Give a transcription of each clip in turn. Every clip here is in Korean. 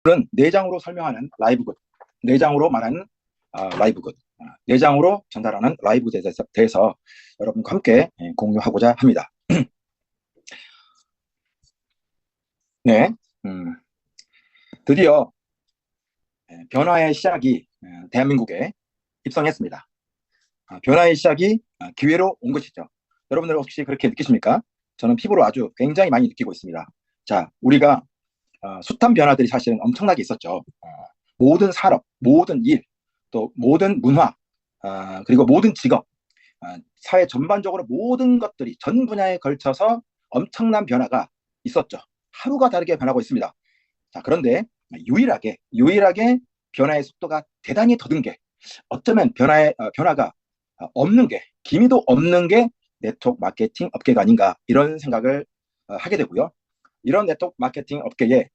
오늘은 내장으로 설명하는 라이브 굿, 내장으로 말하는 라이브 굿, 내장으로 전달하는 라이브 대해서 여러분과 함께 공유하고자 합니다. 네, 드디어 변화의 시작이 대한민국에 입성했습니다. 변화의 시작이 기회로 온 것이죠. 여러분들 혹시 그렇게 느끼십니까? 저는 피부로 아주 굉장히 많이 느끼고 있습니다. 자, 우리가 숱한 변화들이 사실은 엄청나게 있었죠. 모든 산업, 모든 일, 또 모든 문화, 그리고 모든 직업, 사회 전반적으로 모든 것들이 전 분야에 걸쳐서 엄청난 변화가 있었죠. 하루가 다르게 변하고 있습니다. 자, 그런데 유일하게 변화의 속도가 대단히 더딘 게 어쩌면 변화가 없는 게, 기미도 없는 게 네트워크 마케팅 업계가 아닌가 이런 생각을 하게 되고요. 이런 네트워크 마케팅 업계에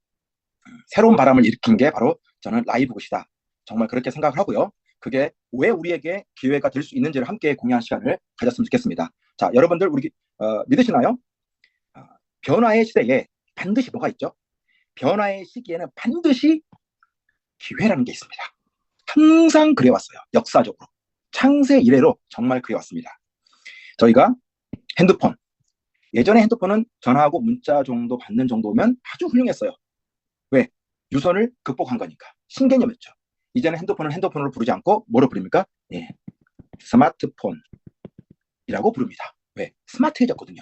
새로운 바람을 일으킨 게 바로 저는 라이브굿이다. 정말 그렇게 생각을 하고요. 그게 왜 우리에게 기회가 될 수 있는지를 함께 공유하는 시간을 가졌으면 좋겠습니다. 자, 여러분들 우리 믿으시나요? 어, 변화의 시대에 반드시 뭐가 있죠? 변화의 시기에는 반드시 기회라는 게 있습니다. 항상 그래왔어요. 역사적으로. 창세 이래로 정말 그래왔습니다. 저희가 핸드폰, 예전에 핸드폰은 전화하고 문자 정도 받는 정도면 아주 훌륭했어요. 왜? 유선을 극복한 거니까. 신개념이었죠. 이제는 핸드폰을 핸드폰으로 부르지 않고 뭐로 부릅니까? 예, 스마트폰이라고 부릅니다. 왜? 스마트해졌거든요.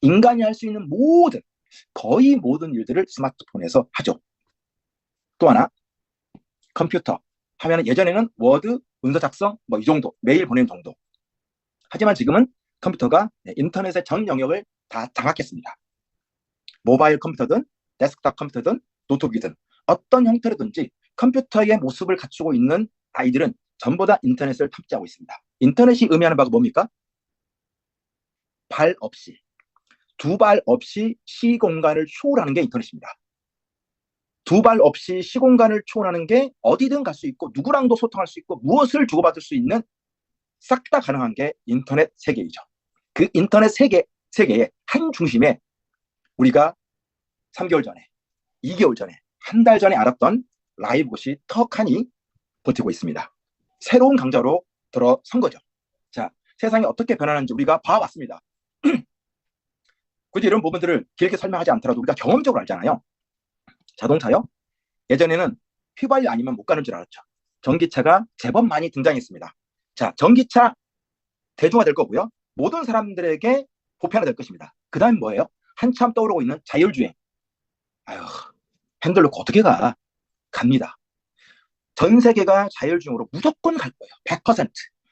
인간이 할 수 있는 거의 모든 일들을 스마트폰에서 하죠. 또 하나, 컴퓨터 하면 예전에는 워드, 문서 작성, 뭐 이 정도, 메일 보내는 정도. 하지만 지금은 컴퓨터가 인터넷의 전 영역을 다 장악했습니다. 모바일 컴퓨터든 데스크탑 컴퓨터든 노트북이든 어떤 형태로든지 컴퓨터의 모습을 갖추고 있는 아이들은 전부 다 인터넷을 탑재하고 있습니다. 인터넷이 의미하는 바가 뭡니까? 발 없이, 두 발 없이 시공간을 초월하는 게 인터넷입니다. 두 발 없이 시공간을 초월하는 게 어디든 갈 수 있고 누구랑도 소통할 수 있고 무엇을 주고받을 수 있는 싹 다 가능한 게 인터넷 세계이죠. 그 인터넷 세계의 한 중심에 우리가 3개월 전에, 2개월 전에, 한 달 전에 알았던 라이브것이 턱하니 버티고 있습니다. 새로운 강자로 들어선 거죠. 자, 세상이 어떻게 변하는지 우리가 봐왔습니다. 굳이 이런 부분들을 길게 설명하지 않더라도 우리가 경험적으로 알잖아요. 자동차요? 예전에는 휘발유 아니면 못 가는 줄 알았죠. 전기차가 제법 많이 등장했습니다. 자, 전기차 대중화될 거고요. 모든 사람들에게 보편화될 것입니다. 그 다음 뭐예요? 한참 떠오르고 있는 자율주행. 아유, 핸들 놓고 어떻게 가? 갑니다. 전 세계가 자율주행으로 무조건 갈 거예요. 100%.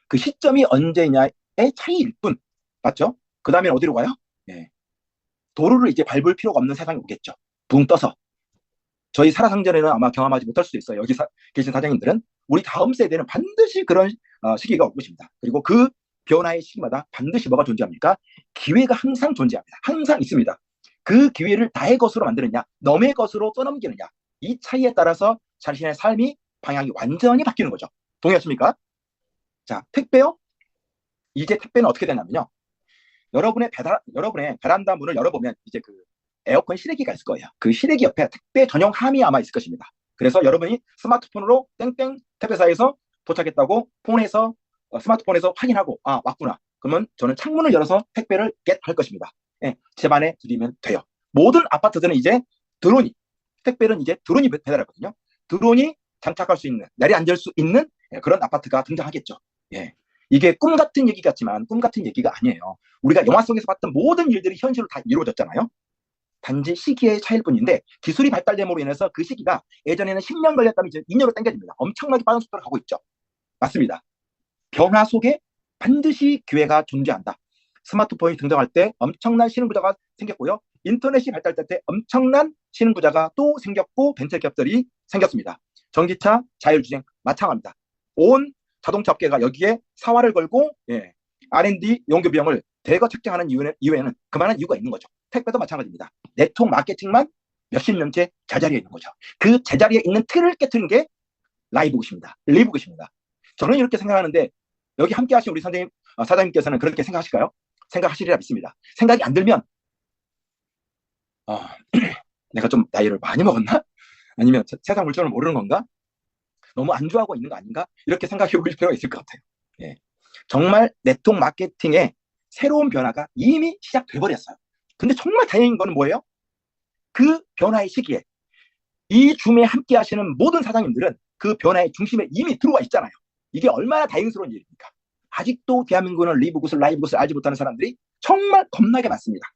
그 시점이 언제냐의 차이일 뿐. 맞죠? 그 다음에 어디로 가요? 예. 도로를 이제 밟을 필요가 없는 세상이 오겠죠. 붕 떠서. 저희 살아생전에는 아마 경험하지 못할 수도 있어요. 여기 계신 사장님들은. 우리 다음 세대는 반드시 그런 시기가 올 것입니다. 그리고 그 변화의 시기마다 반드시 뭐가 존재합니까? 기회가 항상 존재합니다. 항상 있습니다. 그 기회를 나의 것으로 만드느냐, 너의 것으로 떠넘기느냐, 이 차이에 따라서 자신의 삶이 방향이 완전히 바뀌는 거죠. 동의하십니까? 자, 택배요? 이제 택배는 어떻게 되냐면요. 여러분의 베란다 문을 열어보면 이제 그 에어컨 실외기가 있을 거예요. 그 실외기 옆에 택배 전용 함이 아마 있을 것입니다. 그래서 여러분이 스마트폰으로 땡땡 택배사에서 도착했다고 스마트폰에서 확인하고 왔구나. 그러면 저는 창문을 열어서 택배를 겟할 것입니다. 예, 집안에 드리면 돼요. 모든 아파트들은 이제 드론이 택배는 이제 드론이 배달하거든요. 드론이 장착할 수 있는 내려앉을 수 있는 그런 아파트가 등장하겠죠. 예. 이게 꿈 같은 얘기 같지만 꿈 같은 얘기가 아니에요. 우리가 영화 속에서 봤던 모든 일들이 현실로 다 이루어졌잖아요. 단지 시기의 차이일 뿐인데 기술이 발달됨으로 인해서 그 시기가 예전에는 10년 걸렸다면 이제 2년으로 당겨집니다. 엄청나게 빠른 속도로 가고 있죠. 맞습니다. 변화 속에 반드시 기회가 존재한다. 스마트폰이 등장할 때 엄청난 신흥부자가 생겼고요. 인터넷이 발달될 때 엄청난 신흥부자가 또 생겼고 벤처기업들이 생겼습니다. 전기차, 자율주행 마찬가지입니다. 온 자동차 업계가 여기에 사활을 걸고 R&D 연구 비용을 대거 책정하는 이유에는 그만한 이유가 있는 거죠. 택배도 마찬가지입니다. 네트워크 마케팅만 몇십 년째 제자리에 있는 거죠. 그 제자리에 있는 틀을 깨트린 게 라이브굿입니다. 리브굿입니다. 저는 이렇게 생각하는데 여기 함께 하신 우리 선생님, 사장님께서는 그렇게 생각하실까요? 생각하시리라 믿습니다. 생각이 안 들면 내가 좀 나이를 많이 먹었나? 아니면 세상 물정을 모르는 건가? 너무 안주하고 있는 거 아닌가? 이렇게 생각해 볼 필요가 있을 것 같아요. 예. 정말 네트워크 마케팅의 새로운 변화가 이미 시작돼 버렸어요. 근데 정말 다행인 거는 뭐예요? 그 변화의 시기에 이 줌에 함께 하시는 모든 사장님들은 그 변화의 중심에 이미 들어와 있잖아요. 이게 얼마나 다행스러운 일입니까? 아직도 대한민국은 리브굿을 라이브굿을 알지 못하는 사람들이 정말 겁나게 많습니다.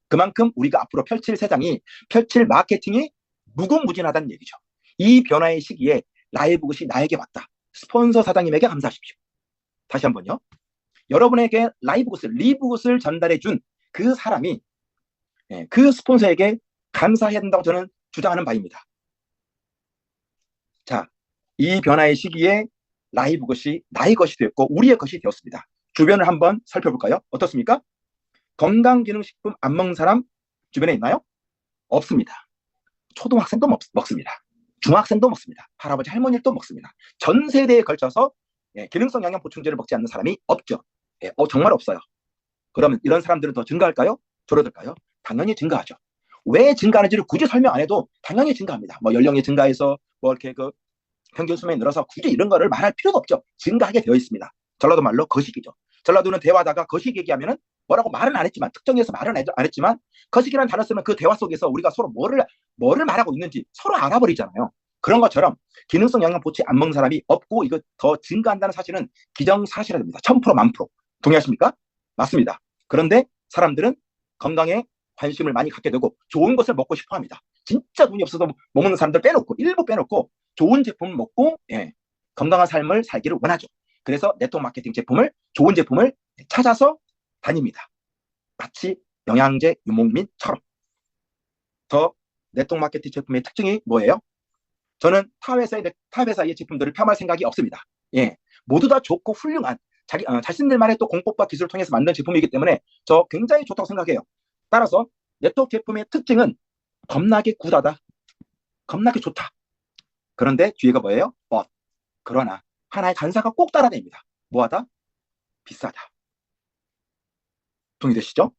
그만큼 우리가 앞으로 펼칠 마케팅이 무궁무진하다는 얘기죠. 이 변화의 시기에 라이브굿이 나에게 왔다. 스폰서 사장님에게 감사하십시오. 다시 한번요. 여러분에게 리브굿을 전달해 준 그 사람이 그 스폰서에게 감사해야 된다고 저는 주장하는 바입니다. 자, 이 변화의 시기에 라이브굿이 나의 것이 되었고 우리의 것이 되었습니다. 주변을 한번 살펴볼까요? 어떻습니까? 건강기능식품 안 먹는 사람 주변에 있나요? 없습니다. 초등학생도 먹습니다. 중학생도 먹습니다. 할아버지 할머니도 먹습니다. 전 세대에 걸쳐서 기능성 영양 보충제를 먹지 않는 사람이 없죠. 정말 없어요. 그러면 이런 사람들은 더 증가할까요? 줄어들까요? 당연히 증가하죠. 왜 증가하는지를 굳이 설명 안 해도 당연히 증가합니다. 뭐 연령이 증가해서 뭐 이렇게 그 평균 수명이 늘어서 굳이 이런 거를 말할 필요도 없죠. 증가하게 되어 있습니다. 전라도 말로 거식이죠. 전라도는 대화다가 거식 얘기하면은 뭐라고 말은 안 했지만 특정해서 말은 안 했지만 거식이라는 단어 쓰면 그 대화 속에서 우리가 서로 뭐를 말하고 있는지 서로 알아버리잖아요. 그런 것처럼 기능성 영양 보충 안 먹는 사람이 없고 이거 더 증가한다는 사실은 기정사실입니다. 1000% 만프로. 동의하십니까? 맞습니다. 그런데 사람들은 건강에 관심을 많이 갖게 되고 좋은 것을 먹고 싶어 합니다. 진짜 돈이 없어서 먹는 사람들 빼놓고 일부 빼놓고 좋은 제품을 먹고 건강한 삶을 살기를 원하죠. 그래서 네트워크 마케팅 좋은 제품을 찾아서 다닙니다. 마치 영양제 유목민처럼. 저 네트워크 마케팅 제품의 특징이 뭐예요? 저는 타 회사의 제품들을 폄하할 생각이 없습니다. 모두 다 좋고 훌륭한 자신들만의 또 공법과 기술을 통해서 만든 제품이기 때문에 저 굉장히 좋다고 생각해요. 따라서 네트워크 제품의 특징은 겁나게 굿하다, 겁나게 좋다. 그런데 뒤에가 뭐예요? 그러나 하나의 간사가 꼭 따라다닙니다. 뭐하다? 비싸다. 동의되시죠?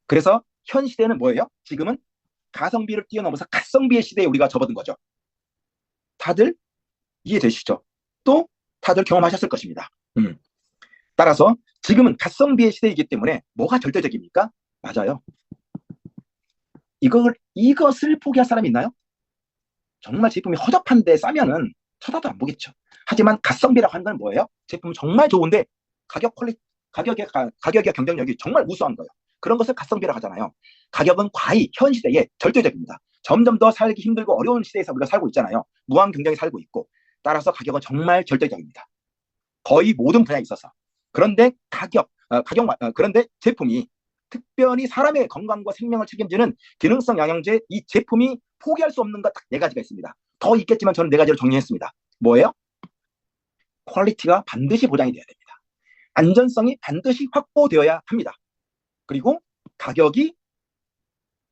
그래서 현 시대는 뭐예요? 지금은 가성비를 뛰어넘어서 가성비의 시대에 우리가 접어든 거죠. 다들 이해되시죠? 또 다들 경험하셨을 것입니다. 따라서 지금은 가성비의 시대이기 때문에 뭐가 절대적입니까? 맞아요. 이것을 포기할 사람이 있나요? 정말 제품이 허접한데 싸면은 쳐다도 안 보겠죠. 하지만 가성비라고 하는 건 뭐예요? 제품은 정말 좋은데 가격의 경쟁력이 정말 우수한 거예요. 그런 것을 가성비라고 하잖아요. 가격은 과히 현 시대에 절대적입니다. 점점 더 살기 힘들고 어려운 시대에서 우리가 살고 있잖아요. 무한 경쟁이 살고 있고 따라서 가격은 정말 절대적입니다. 거의 모든 분야에 있어서. 그런데 그런데 제품이 특별히 사람의 건강과 생명을 책임지는 기능성 영양제 이 제품이 포기할 수 없는 것 딱 4가지가 있습니다. 더 있겠지만 저는 4가지로 정리했습니다. 뭐예요? 퀄리티가 반드시 보장이 돼야 됩니다. 안전성이 반드시 확보되어야 합니다. 그리고 가격이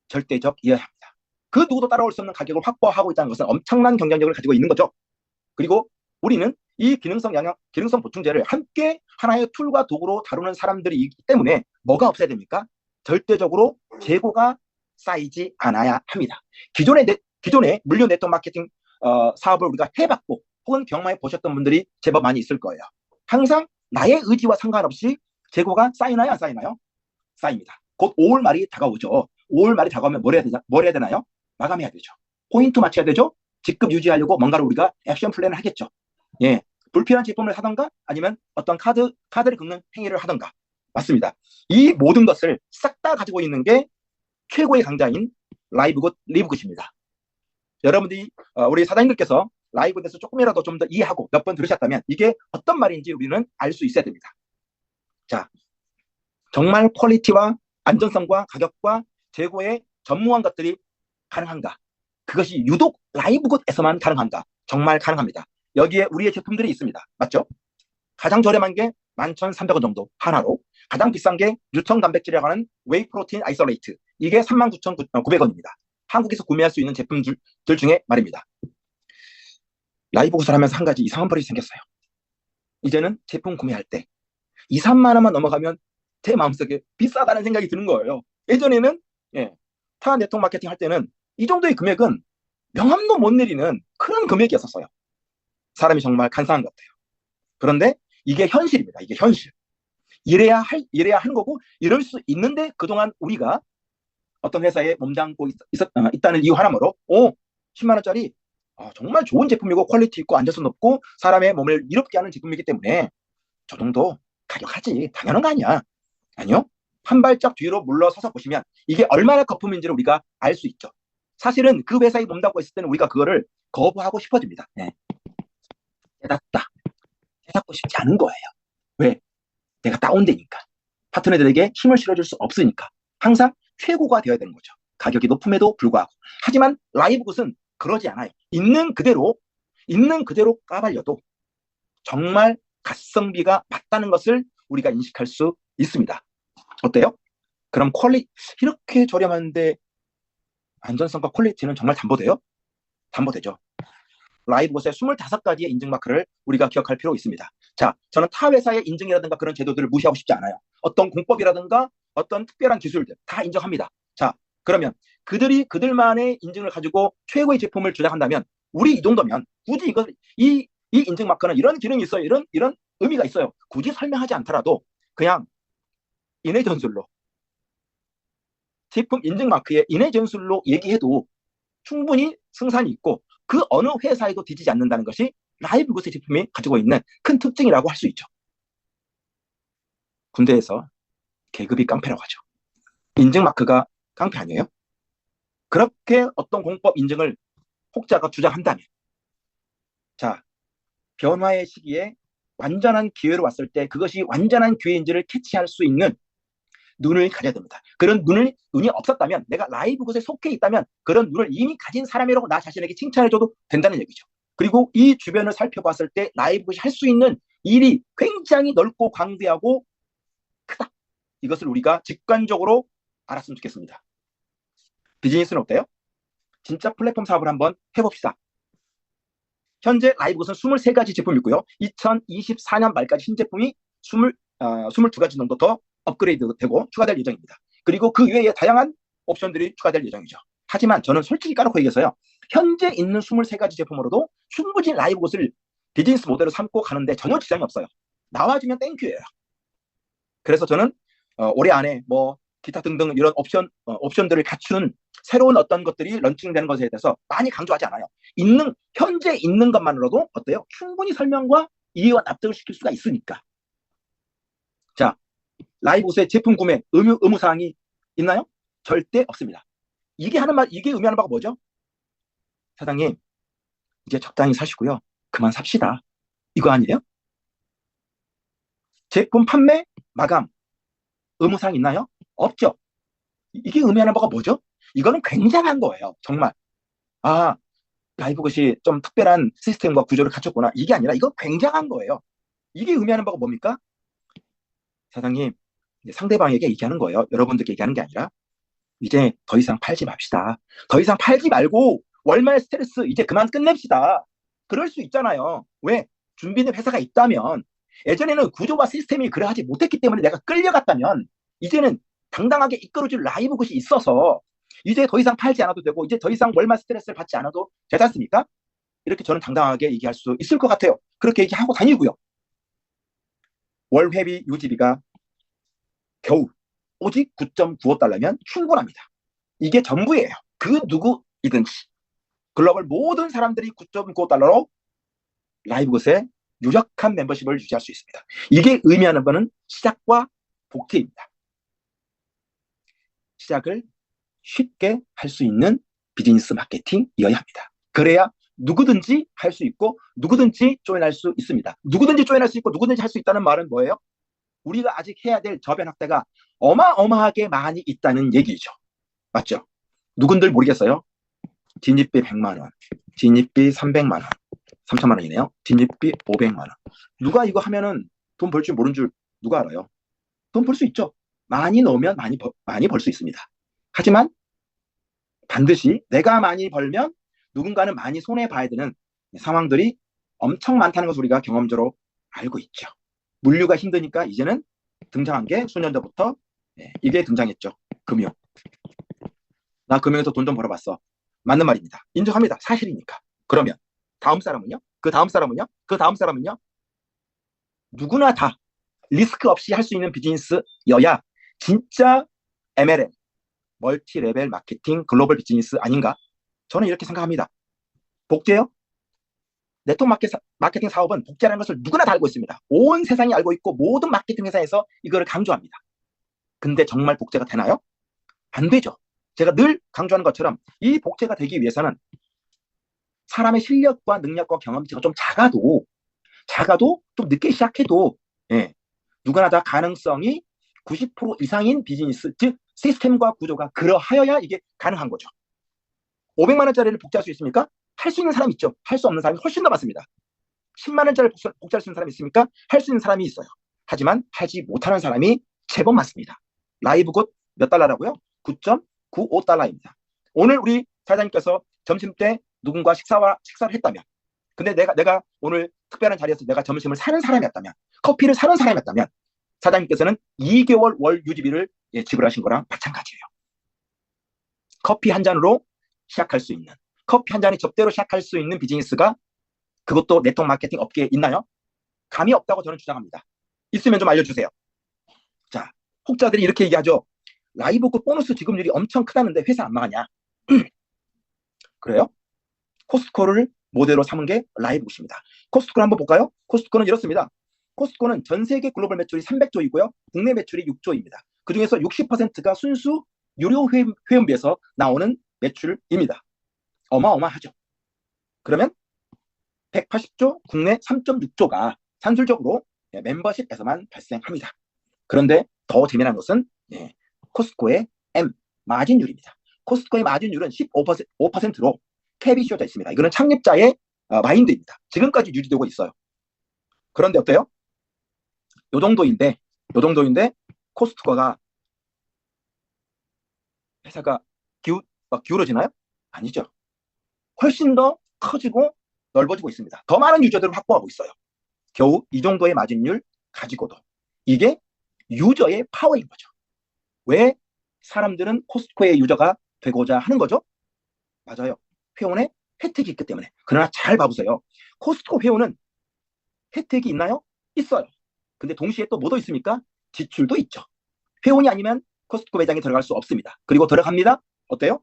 절대적이어야 합니다. 그 누구도 따라올 수 없는 가격을 확보하고 있다는 것은 엄청난 경쟁력을 가지고 있는 거죠. 그리고 우리는 이 기능성 보충제를 함께 하나의 툴과 도구로 다루는 사람들이 있기 때문에 뭐가 없어야 됩니까? 절대적으로 재고가 쌓이지 않아야 합니다. 기존의 물류 네트워크 마케팅 사업을 우리가 해봤고 혹은 경험해 보셨던 분들이 제법 많이 있을 거예요. 항상 나의 의지와 상관없이 재고가 쌓이나요? 안 쌓이나요? 쌓입니다. 곧 5월 말이 다가오죠. 5월 말이 다가오면 뭘 해야 되나요? 마감해야 되죠. 포인트 맞춰야 되죠. 직급 유지하려고 뭔가를 우리가 액션 플랜을 하겠죠. 불필요한 제품을 사던가 아니면 어떤 카드를 긁는 행위를 하던가. 맞습니다. 이 모든 것을 싹 다 가지고 있는 게 최고의 강자인 리브굿입니다. 여러분들이 우리 사장님들께서 라이브에서 조금이라도 좀 더 이해하고 몇 번 들으셨다면 이게 어떤 말인지 우리는 알 수 있어야 됩니다. 자, 정말 퀄리티와 안전성과 가격과 재고의 전무한 것들이 가능한가? 그것이 유독 라이브굿에서만 가능한가? 정말 가능합니다. 여기에 우리의 제품들이 있습니다. 맞죠? 가장 저렴한 게 11,300원 정도 하나로, 가장 비싼 게 유청 단백질이라고 하는 웨이 프로틴 아이솔레이트, 이게 39,900원입니다. 한국에서 구매할 수 있는 제품들 중에 말입니다. 라이브굿을 하면서 한 가지 이상한 버릇이 생겼어요. 이제는 제품 구매할 때 2, 3만 원만 넘어가면 제 마음속에 비싸다는 생각이 드는 거예요. 예전에는 타 네트워크 마케팅 할 때는 이 정도의 금액은 명함도 못 내리는 그런 금액이었었어요. 사람이 정말 간사한 것 같아요. 그런데 이게 현실입니다. 이게 현실. 이래야 하는 거고, 이럴 수 있는데 그동안 우리가 어떤 회사에 몸담고 있다는 이유 하나로 10만 원짜리 정말 좋은 제품이고 퀄리티 있고 안전성 높고 사람의 몸을 이롭게 하는 제품이기 때문에 저 정도 가격하지. 당연한 거 아니야. 아니요. 한 발짝 뒤로 물러서서 보시면 이게 얼마나 거품인지를 우리가 알 수 있죠. 사실은 그 회사에 몸담고 있을 때는 우리가 그거를 거부하고 싶어집니다. 네. 깨닫다. 깨닫고 싶지 않은 거예요. 왜? 내가 다운되니까. 파트너들에게 힘을 실어줄 수 없으니까. 항상 최고가 되어야 되는 거죠. 가격이 높음에도 불구하고. 하지만 라이브 굿은 그러지 않아요. 있는 그대로 까발려도 정말 가성비가 맞다는 것을 우리가 인식할 수 있습니다. 어때요? 그럼 이렇게 저렴한데 안전성과 퀄리티는 정말 담보돼요? 담보되죠. 라이브봇의 25가지의 인증 마크를 우리가 기억할 필요가 있습니다. 자, 저는 타 회사의 인증이라든가 그런 제도들을 무시하고 싶지 않아요. 어떤 공법이라든가 어떤 특별한 기술들 다 인정합니다. 자, 그러면 그들만의 인증을 가지고 최고의 제품을 주장한다면 우리 이 정도면 굳이 이 인증 마크는 이런 기능이 있어요. 이런 의미가 있어요. 굳이 설명하지 않더라도 그냥 인해 전술로 제품 인증 마크에 인해 전술로 얘기해도 충분히 승산이 있고 그 어느 회사에도 뒤지지 않는다는 것이 라이브굿의 제품이 가지고 있는 큰 특징이라고 할 수 있죠. 군대에서 계급이 깡패라고 하죠. 인증 마크가 깡패 아니에요? 그렇게 어떤 공법 인증을 혹자가 주장한다면 자, 변화의 시기에 완전한 기회로 왔을 때 그것이 완전한 기회인지를 캐치할 수 있는 눈을 가져야 됩니다. 그런 눈이 없었다면 내가 라이브 곳에 속해 있다면 그런 눈을 이미 가진 사람이라고 나 자신에게 칭찬해줘도 된다는 얘기죠. 그리고 이 주변을 살펴봤을 때 라이브 곳이 할 수 있는 일이 굉장히 넓고 광대하고 크다. 이것을 우리가 직관적으로 알았으면 좋겠습니다. 비즈니스는 어때요? 진짜 플랫폼 사업을 한번 해봅시다. 현재 라이브굿은 23가지 제품이 있고요. 2024년 말까지 신제품이 22가지 정도 더 업그레이드 되고 추가될 예정입니다. 그리고 그 외에 다양한 옵션들이 추가될 예정이죠. 하지만 저는 솔직히 까놓고 얘기해서요. 현재 있는 23가지 제품으로도 충분히 라이브굿을 비즈니스 모델로 삼고 가는데 전혀 지장이 없어요. 나와주면 땡큐예요. 그래서 저는 올해 안에 뭐 기타 등등 이런 옵션들을 갖추는 새로운 어떤 것들이 런칭되는 것에 대해서 많이 강조하지 않아요. 현재 있는 것만으로도 어때요? 충분히 설명과 이해와 납득을 시킬 수가 있으니까. 자, 라이브굿의 제품 구매 의무사항이 있나요? 절대 없습니다. 이게 의미하는 바가 뭐죠? 사장님, 이제 적당히 사시고요. 그만 삽시다. 이거 아니에요? 제품 판매 마감 의무사항 있나요? 없죠. 이게 의미하는 바가 뭐죠? 이거는 굉장한 거예요. 정말. 라이브굿이 좀 특별한 시스템과 구조를 갖췄구나. 이게 아니라 이거 굉장한 거예요. 이게 의미하는 바가 뭡니까? 사장님, 상대방에게 얘기하는 거예요. 여러분들께 얘기하는 게 아니라 이제 더 이상 팔지 맙시다. 더 이상 팔지 말고 월말 스트레스 이제 그만 끝냅시다. 그럴 수 있잖아요. 왜? 준비된 회사가 있다면 예전에는 구조와 시스템이 그러하지 못했기 때문에 내가 끌려갔다면 이제는 당당하게 이끌어줄 라이브굿이 있어서 이제 더 이상 팔지 않아도 되고 이제 더 이상 월말 스트레스를 받지 않아도 되지 않습니까? 이렇게 저는 당당하게 얘기할 수 있을 것 같아요. 그렇게 얘기하고 다니고요. 월 회비 유지비가 겨우 오직 9.95달러면 충분합니다. 이게 전부예요. 그 누구이든지 글로벌 모든 사람들이 9.95달러로 라이브굿에 유력한 멤버십을 유지할 수 있습니다. 이게 의미하는 것은 시작과 복귀입니다. 시작을 쉽게 할 수 있는 비즈니스 마케팅이어야 합니다. 그래야 누구든지 할 수 있고 누구든지 조인할 수 있습니다. 누구든지 조인할 수 있고 누구든지 할 수 있다는 말은 뭐예요? 우리가 아직 해야 될 저변 확대가 어마어마하게 많이 있다는 얘기죠. 맞죠? 누군들 모르겠어요? 진입비 100만 원, 진입비 300만 원, 3천만 원이네요. 진입비 500만 원. 누가 이거 하면은 돈 벌 줄 모르는 줄 누가 알아요? 돈 벌 수 있죠. 많이 넣으면 많이 벌 수 있습니다. 하지만 반드시 내가 많이 벌면 누군가는 많이 손해봐야 되는 상황들이 엄청 많다는 것을 우리가 경험적으로 알고 있죠. 물류가 힘드니까 이제는 등장한 게 수년 전부터 이게 등장했죠. 금융. 나 금융에서 돈 좀 벌어봤어. 맞는 말입니다. 인정합니다. 사실이니까. 그러면 다음 사람은요? 그 다음 사람은요? 그 다음 사람은요? 누구나 다 리스크 없이 할 수 있는 비즈니스여야 진짜 MLM, 멀티 레벨 마케팅 글로벌 비즈니스 아닌가? 저는 이렇게 생각합니다. 복제요? 네트워크 마케팅 사업은 복제라는 것을 누구나 다 알고 있습니다. 온 세상이 알고 있고 모든 마케팅 회사에서 이거를 강조합니다. 근데 정말 복제가 되나요? 안 되죠. 제가 늘 강조하는 것처럼 이 복제가 되기 위해서는 사람의 실력과 능력과 경험치가 좀 작아도 좀 늦게 시작해도 예, 누구나 다 가능성이 90% 이상인 비즈니스, 즉 시스템과 구조가 그러하여야 이게 가능한 거죠. 500만 원짜리를 복제할 수 있습니까? 할 수 있는 사람이 있죠. 할 수 없는 사람이 훨씬 더 많습니다. 10만 원짜리 복제할 수 있는 사람이 있습니까? 할 수 있는 사람이 있어요. 하지만 하지 못하는 사람이 제법 많습니다. 라이브 곧 몇 달러라고요? 9.95달러입니다. 오늘 우리 사장님께서 점심 때 누군가 식사를 했다면, 근데 내가 오늘 특별한 자리에서 내가 점심을 사는 사람이었다면, 커피를 사는 사람이었다면 사장님께서는 2개월 월 유지비를 지불하신 거랑 마찬가지예요. 커피 한 잔으로 시작할 수 있는, 커피 한 잔의 접대로 시작할 수 있는 비즈니스가 그것도 네트워크 마케팅 업계에 있나요? 감이 없다고 저는 주장합니다. 있으면 좀 알려주세요. 자, 혹자들이 이렇게 얘기하죠. 라이브급 보너스 지급률이 엄청 크다는데 회사 안 망하냐? 그래요? 코스트코를 모델로 삼은 게 라이브급입니다. 코스트코를 한번 볼까요? 코스트코는 이렇습니다. 코스트코는 전 세계 글로벌 매출이 300조이고요. 국내 매출이 6조입니다. 그중에서 60%가 순수 유료 회원비에서 나오는 매출입니다. 어마어마하죠. 그러면 180조, 국내 3.6조가 산술적으로 멤버십에서만 발생합니다. 그런데 더 재미난 것은 코스트코의 M, 마진율입니다. 코스트코의 마진율은 15%로 캡이 씌워져 있습니다. 이거는 창립자의 마인드입니다. 지금까지 유지되고 있어요. 그런데 어때요? 요 정도인데 코스트코가 회사가 기울어지나요? 아니죠. 훨씬 더 커지고 넓어지고 있습니다. 더 많은 유저들을 확보하고 있어요. 겨우 이 정도의 마진율 가지고도. 이게 유저의 파워인 거죠. 왜 사람들은 코스트코의 유저가 되고자 하는 거죠? 맞아요. 회원의 혜택이 있기 때문에. 그러나 잘 봐보세요. 코스트코 회원은 혜택이 있나요? 있어요. 근데 동시에 또 뭐도 있습니까? 지출도 있죠. 회원이 아니면 코스트코 매장에 들어갈 수 없습니다. 그리고 들어갑니다. 어때요?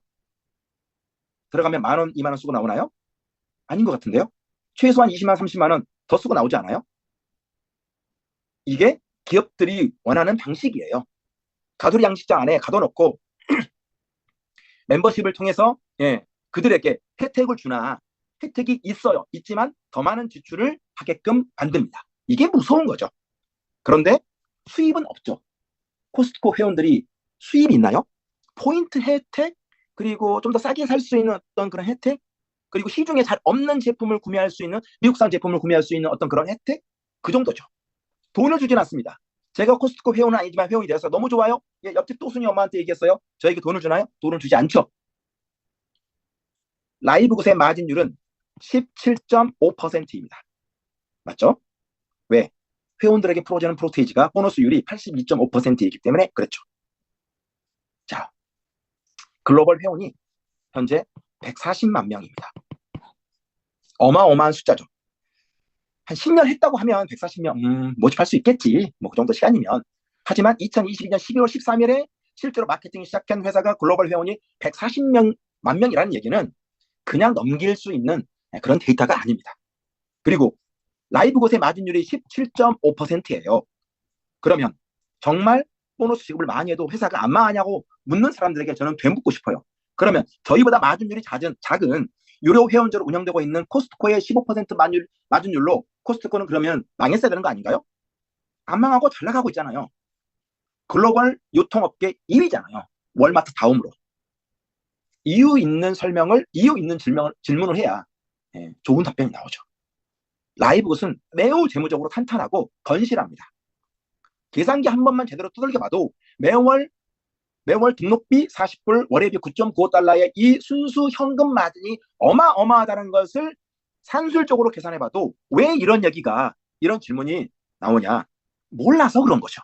들어가면 10,000원, 20,000원 쓰고 나오나요? 아닌 것 같은데요? 최소한 20만, 30만 원 더 쓰고 나오지 않아요? 이게 기업들이 원하는 방식이에요. 가두리 양식장 안에 가둬놓고 멤버십을 통해서 그들에게 혜택을 주나 혜택이 있어요. 있지만 더 많은 지출을 하게끔 만듭니다. 이게 무서운 거죠. 그런데 수입은 없죠. 코스트코 회원들이 수입이 있나요? 포인트 혜택, 그리고 좀 더 싸게 살 수 있는 어떤 그런 혜택, 그리고 시중에 잘 없는 제품을 구매할 수 있는, 미국산 제품을 구매할 수 있는 어떤 그런 혜택? 그 정도죠. 돈을 주진 않습니다. 제가 코스트코 회원은 아니지만 회원이 되어서 너무 좋아요. 옆집 또순이 엄마한테 얘기했어요. 저에게 돈을 주나요? 돈을 주지 않죠. 라이브굿의 마진율은 17.5%입니다. 맞죠? 왜? 회원들에게 풀어주는 프로테이지가 보너스율이 82.5%이기 때문에 그렇죠. 자, 글로벌 회원이 현재 140만 명입니다. 어마어마한 숫자죠. 한 10년 했다고 하면 140명 모집할 수 있겠지. 뭐 그 정도 시간이면. 하지만 2022년 12월 13일에 실제로 마케팅을 시작한 회사가 글로벌 회원이 140만 명이라는 얘기는 그냥 넘길 수 있는 그런 데이터가 아닙니다. 그리고 라이브굿의 마진율이 17.5%예요. 그러면 정말 보너스 지급을 많이 해도 회사가 안 망하냐고 묻는 사람들에게 저는 되묻고 싶어요. 그러면 저희보다 마진율이 작은 유료 회원제로 운영되고 있는 코스트코의 15% 마진율로 코스트코는 그러면 망했어야 되는 거 아닌가요? 안 망하고 잘 나가고 있잖아요. 글로벌 유통업계 1위잖아요. 월마트 다음으로. 이유 있는 질문을 해야 좋은 답변이 나오죠. 라이브굿은 매우 재무적으로 탄탄하고 건실합니다. 계산기 한 번만 제대로 두들겨 봐도 매월 등록비 40불, 월회비 9.95달러의 이 순수 현금 마진이 어마어마하다는 것을 산술적으로 계산해봐도 왜 이런 질문이 나오냐? 몰라서 그런 거죠.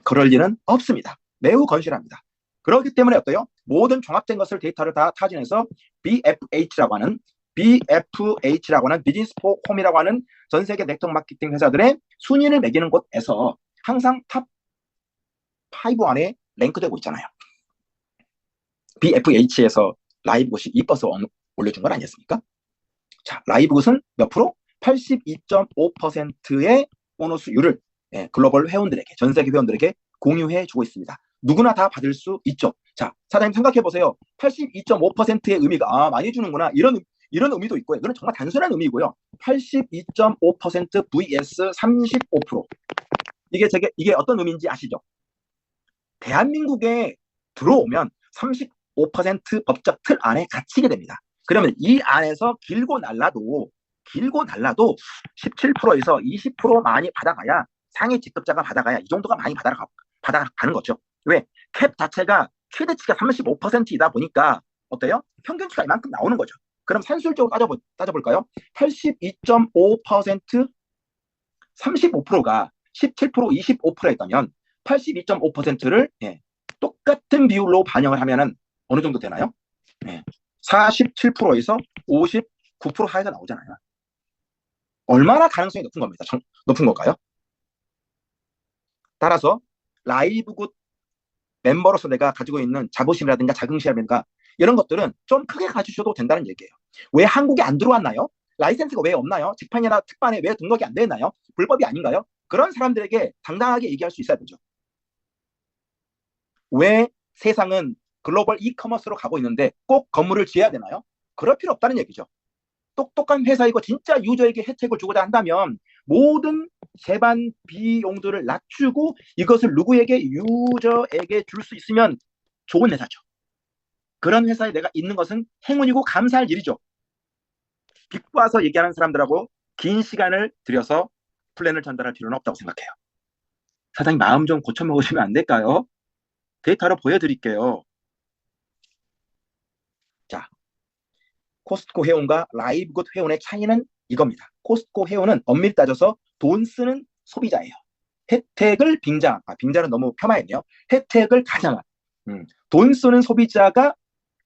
그럴 리는 없습니다. 매우 건실합니다. 그렇기 때문에 어때요? 모든 종합된 것을 데이터를 다 타진해서 BFH라고 하는 비즈니스 포 홈이라고 하는 전 세계 네트워크 마케팅 회사들의 순위를 매기는 곳에서 항상 탑 5 안에 랭크되고 있잖아요. BFH에서 라이브굿이 이뻐서 올려준 건 아니었습니까? 자, 라이브굿은 몇 프로? 82.5%의 보너스율을 글로벌 회원들에게, 전 세계 회원들에게 공유해 주고 있습니다. 누구나 다 받을 수 있죠. 자, 사장님 생각해 보세요. 82.5%의 의미가 많이 주는구나. 이런 의미도 있고요. 이건 정말 단순한 의미고요. 82.5% vs 35%. 이게 어떤 의미인지 아시죠? 대한민국에 들어오면 35% 법적 틀 안에 갇히게 됩니다. 그러면 이 안에서 길고 날라도 17%에서 20% 많이 받아가야, 상위 직급자가 받아가야 이 정도가 많이 받아가는 거죠. 왜? 캡 자체가 최대치가 35%이다 보니까 어때요? 평균치가 이만큼 나오는 거죠. 그럼 산술적으로 따져볼까요? 82.5% 35%가 17% 25%였다면 82.5%를 똑같은 비율로 반영을 하면은 어느 정도 되나요? 47%에서 59% 사이가 나오잖아요. 얼마나 가능성이 높은 겁니다. 높은 걸까요? 따라서 라이브굿 멤버로서 내가 가지고 있는 자부심이라든가 자긍심이라든가 이런 것들은 좀 크게 가지셔도 된다는 얘기예요. 왜 한국에 안 들어왔나요? 라이센스가 왜 없나요? 직판이나 특판에 왜 등록이 안 되나요? 불법이 아닌가요? 그런 사람들에게 당당하게 얘기할 수 있어야 되죠. 왜 세상은 글로벌 이커머스로 가고 있는데 꼭 건물을 지어야 되나요? 그럴 필요 없다는 얘기죠. 똑똑한 회사이고 진짜 유저에게 혜택을 주고자 한다면 모든 제반 비용들을 낮추고 이것을 누구에게? 유저에게 줄 수 있으면 좋은 회사죠. 그런 회사에 내가 있는 것은 행운이고 감사할 일이죠. 비꼬아서 얘기하는 사람들하고 긴 시간을 들여서 플랜을 전달할 필요는 없다고 생각해요. 사장님 마음 좀 고쳐먹으시면 안 될까요? 데이터로 보여드릴게요. 자, 코스트코 회원과 라이브굿 회원의 차이는 이겁니다. 코스트코 회원은 엄밀히 따져서 돈 쓰는 소비자예요. 혜택을 빙자는 너무 폄하했네요. 혜택을 가장한 돈 쓰는 소비자가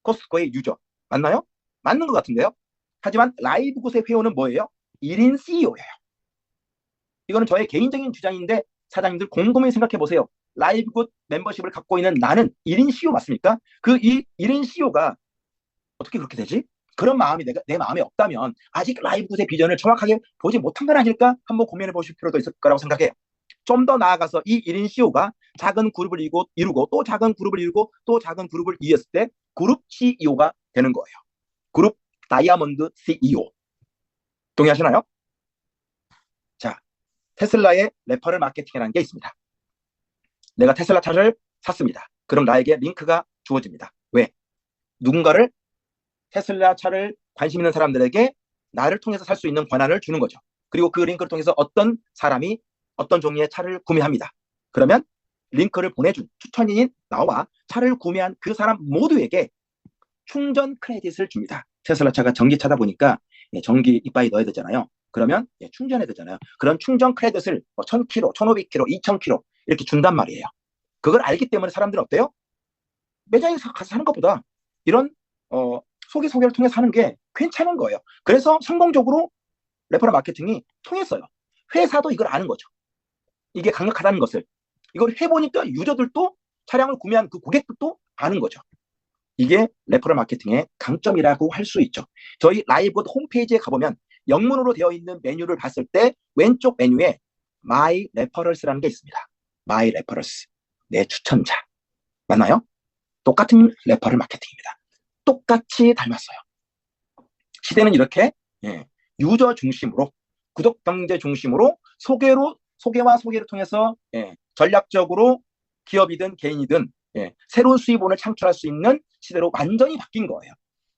코스트코의 유저. 맞나요? 맞는 것 같은데요. 하지만 라이브굿의 회원은 뭐예요? 1인 CEO예요. 이거는 저의 개인적인 주장인데 사장님들 곰곰이 생각해 보세요. 라이브굿 멤버십을 갖고 있는 나는 1인 CEO 맞습니까? 그 1인 CEO가 어떻게 그렇게 되지? 그런 마음이 내 마음에 없다면 아직 라이브굿의 비전을 정확하게 보지 못한 건 아닐까? 한번 고민해 보실 필요도 있을 거라고 생각해요. 좀 더 나아가서 이 1인 CEO가 작은 그룹을 이루고 또 작은 그룹을 이루고 또 작은 그룹을 이었을 때 그룹 CEO가 되는 거예요. 그룹 다이아몬드 CEO. 동의하시나요? 자, 테슬라의 레퍼럴 마케팅이라는 게 있습니다. 내가 테슬라 차를 샀습니다. 그럼 나에게 링크가 주어집니다. 왜? 누군가를 테슬라 차를 관심 있는 사람들에게 나를 통해서 살 수 있는 권한을 주는 거죠. 그리고 그 링크를 통해서 어떤 사람이 어떤 종류의 차를 구매합니다. 그러면 링크를 보내준 추천인인 나와 차를 구매한 그 사람 모두에게 충전 크레딧을 줍니다. 테슬라 차가 전기차다 보니까 전기 이빠이 넣어야 되잖아요. 그러면 충전해야 되잖아요. 그런 충전 크레딧을 1000km, 1500km, 2000km 이렇게 준단 말이에요. 그걸 알기 때문에 사람들은 어때요? 매장에 가서 사는 것보다 이런 소개를 통해서 하는 게 괜찮은 거예요. 그래서 성공적으로 레퍼럴 마케팅이 통했어요. 회사도 이걸 아는 거죠. 이게 강력하다는 것을. 이걸 해보니까 유저들도 차량을 구매한 그 고객들도 아는 거죠. 이게 레퍼럴 마케팅의 강점이라고 할 수 있죠. 저희 라이브 홈페이지에 가보면 영문으로 되어 있는 메뉴를 봤을 때 왼쪽 메뉴에 My Referrals라는 게 있습니다. My Referrals. 내 추천자. 맞나요? 똑같은 레퍼럴 마케팅입니다. 똑같이 닮았어요. 시대는 이렇게 유저 중심으로 구독 경제 중심으로 소개와 소개를 통해서 전략적으로 기업이든 개인이든 새로운 수입원을 창출할 수 있는 시대로 완전히 바뀐 거예요.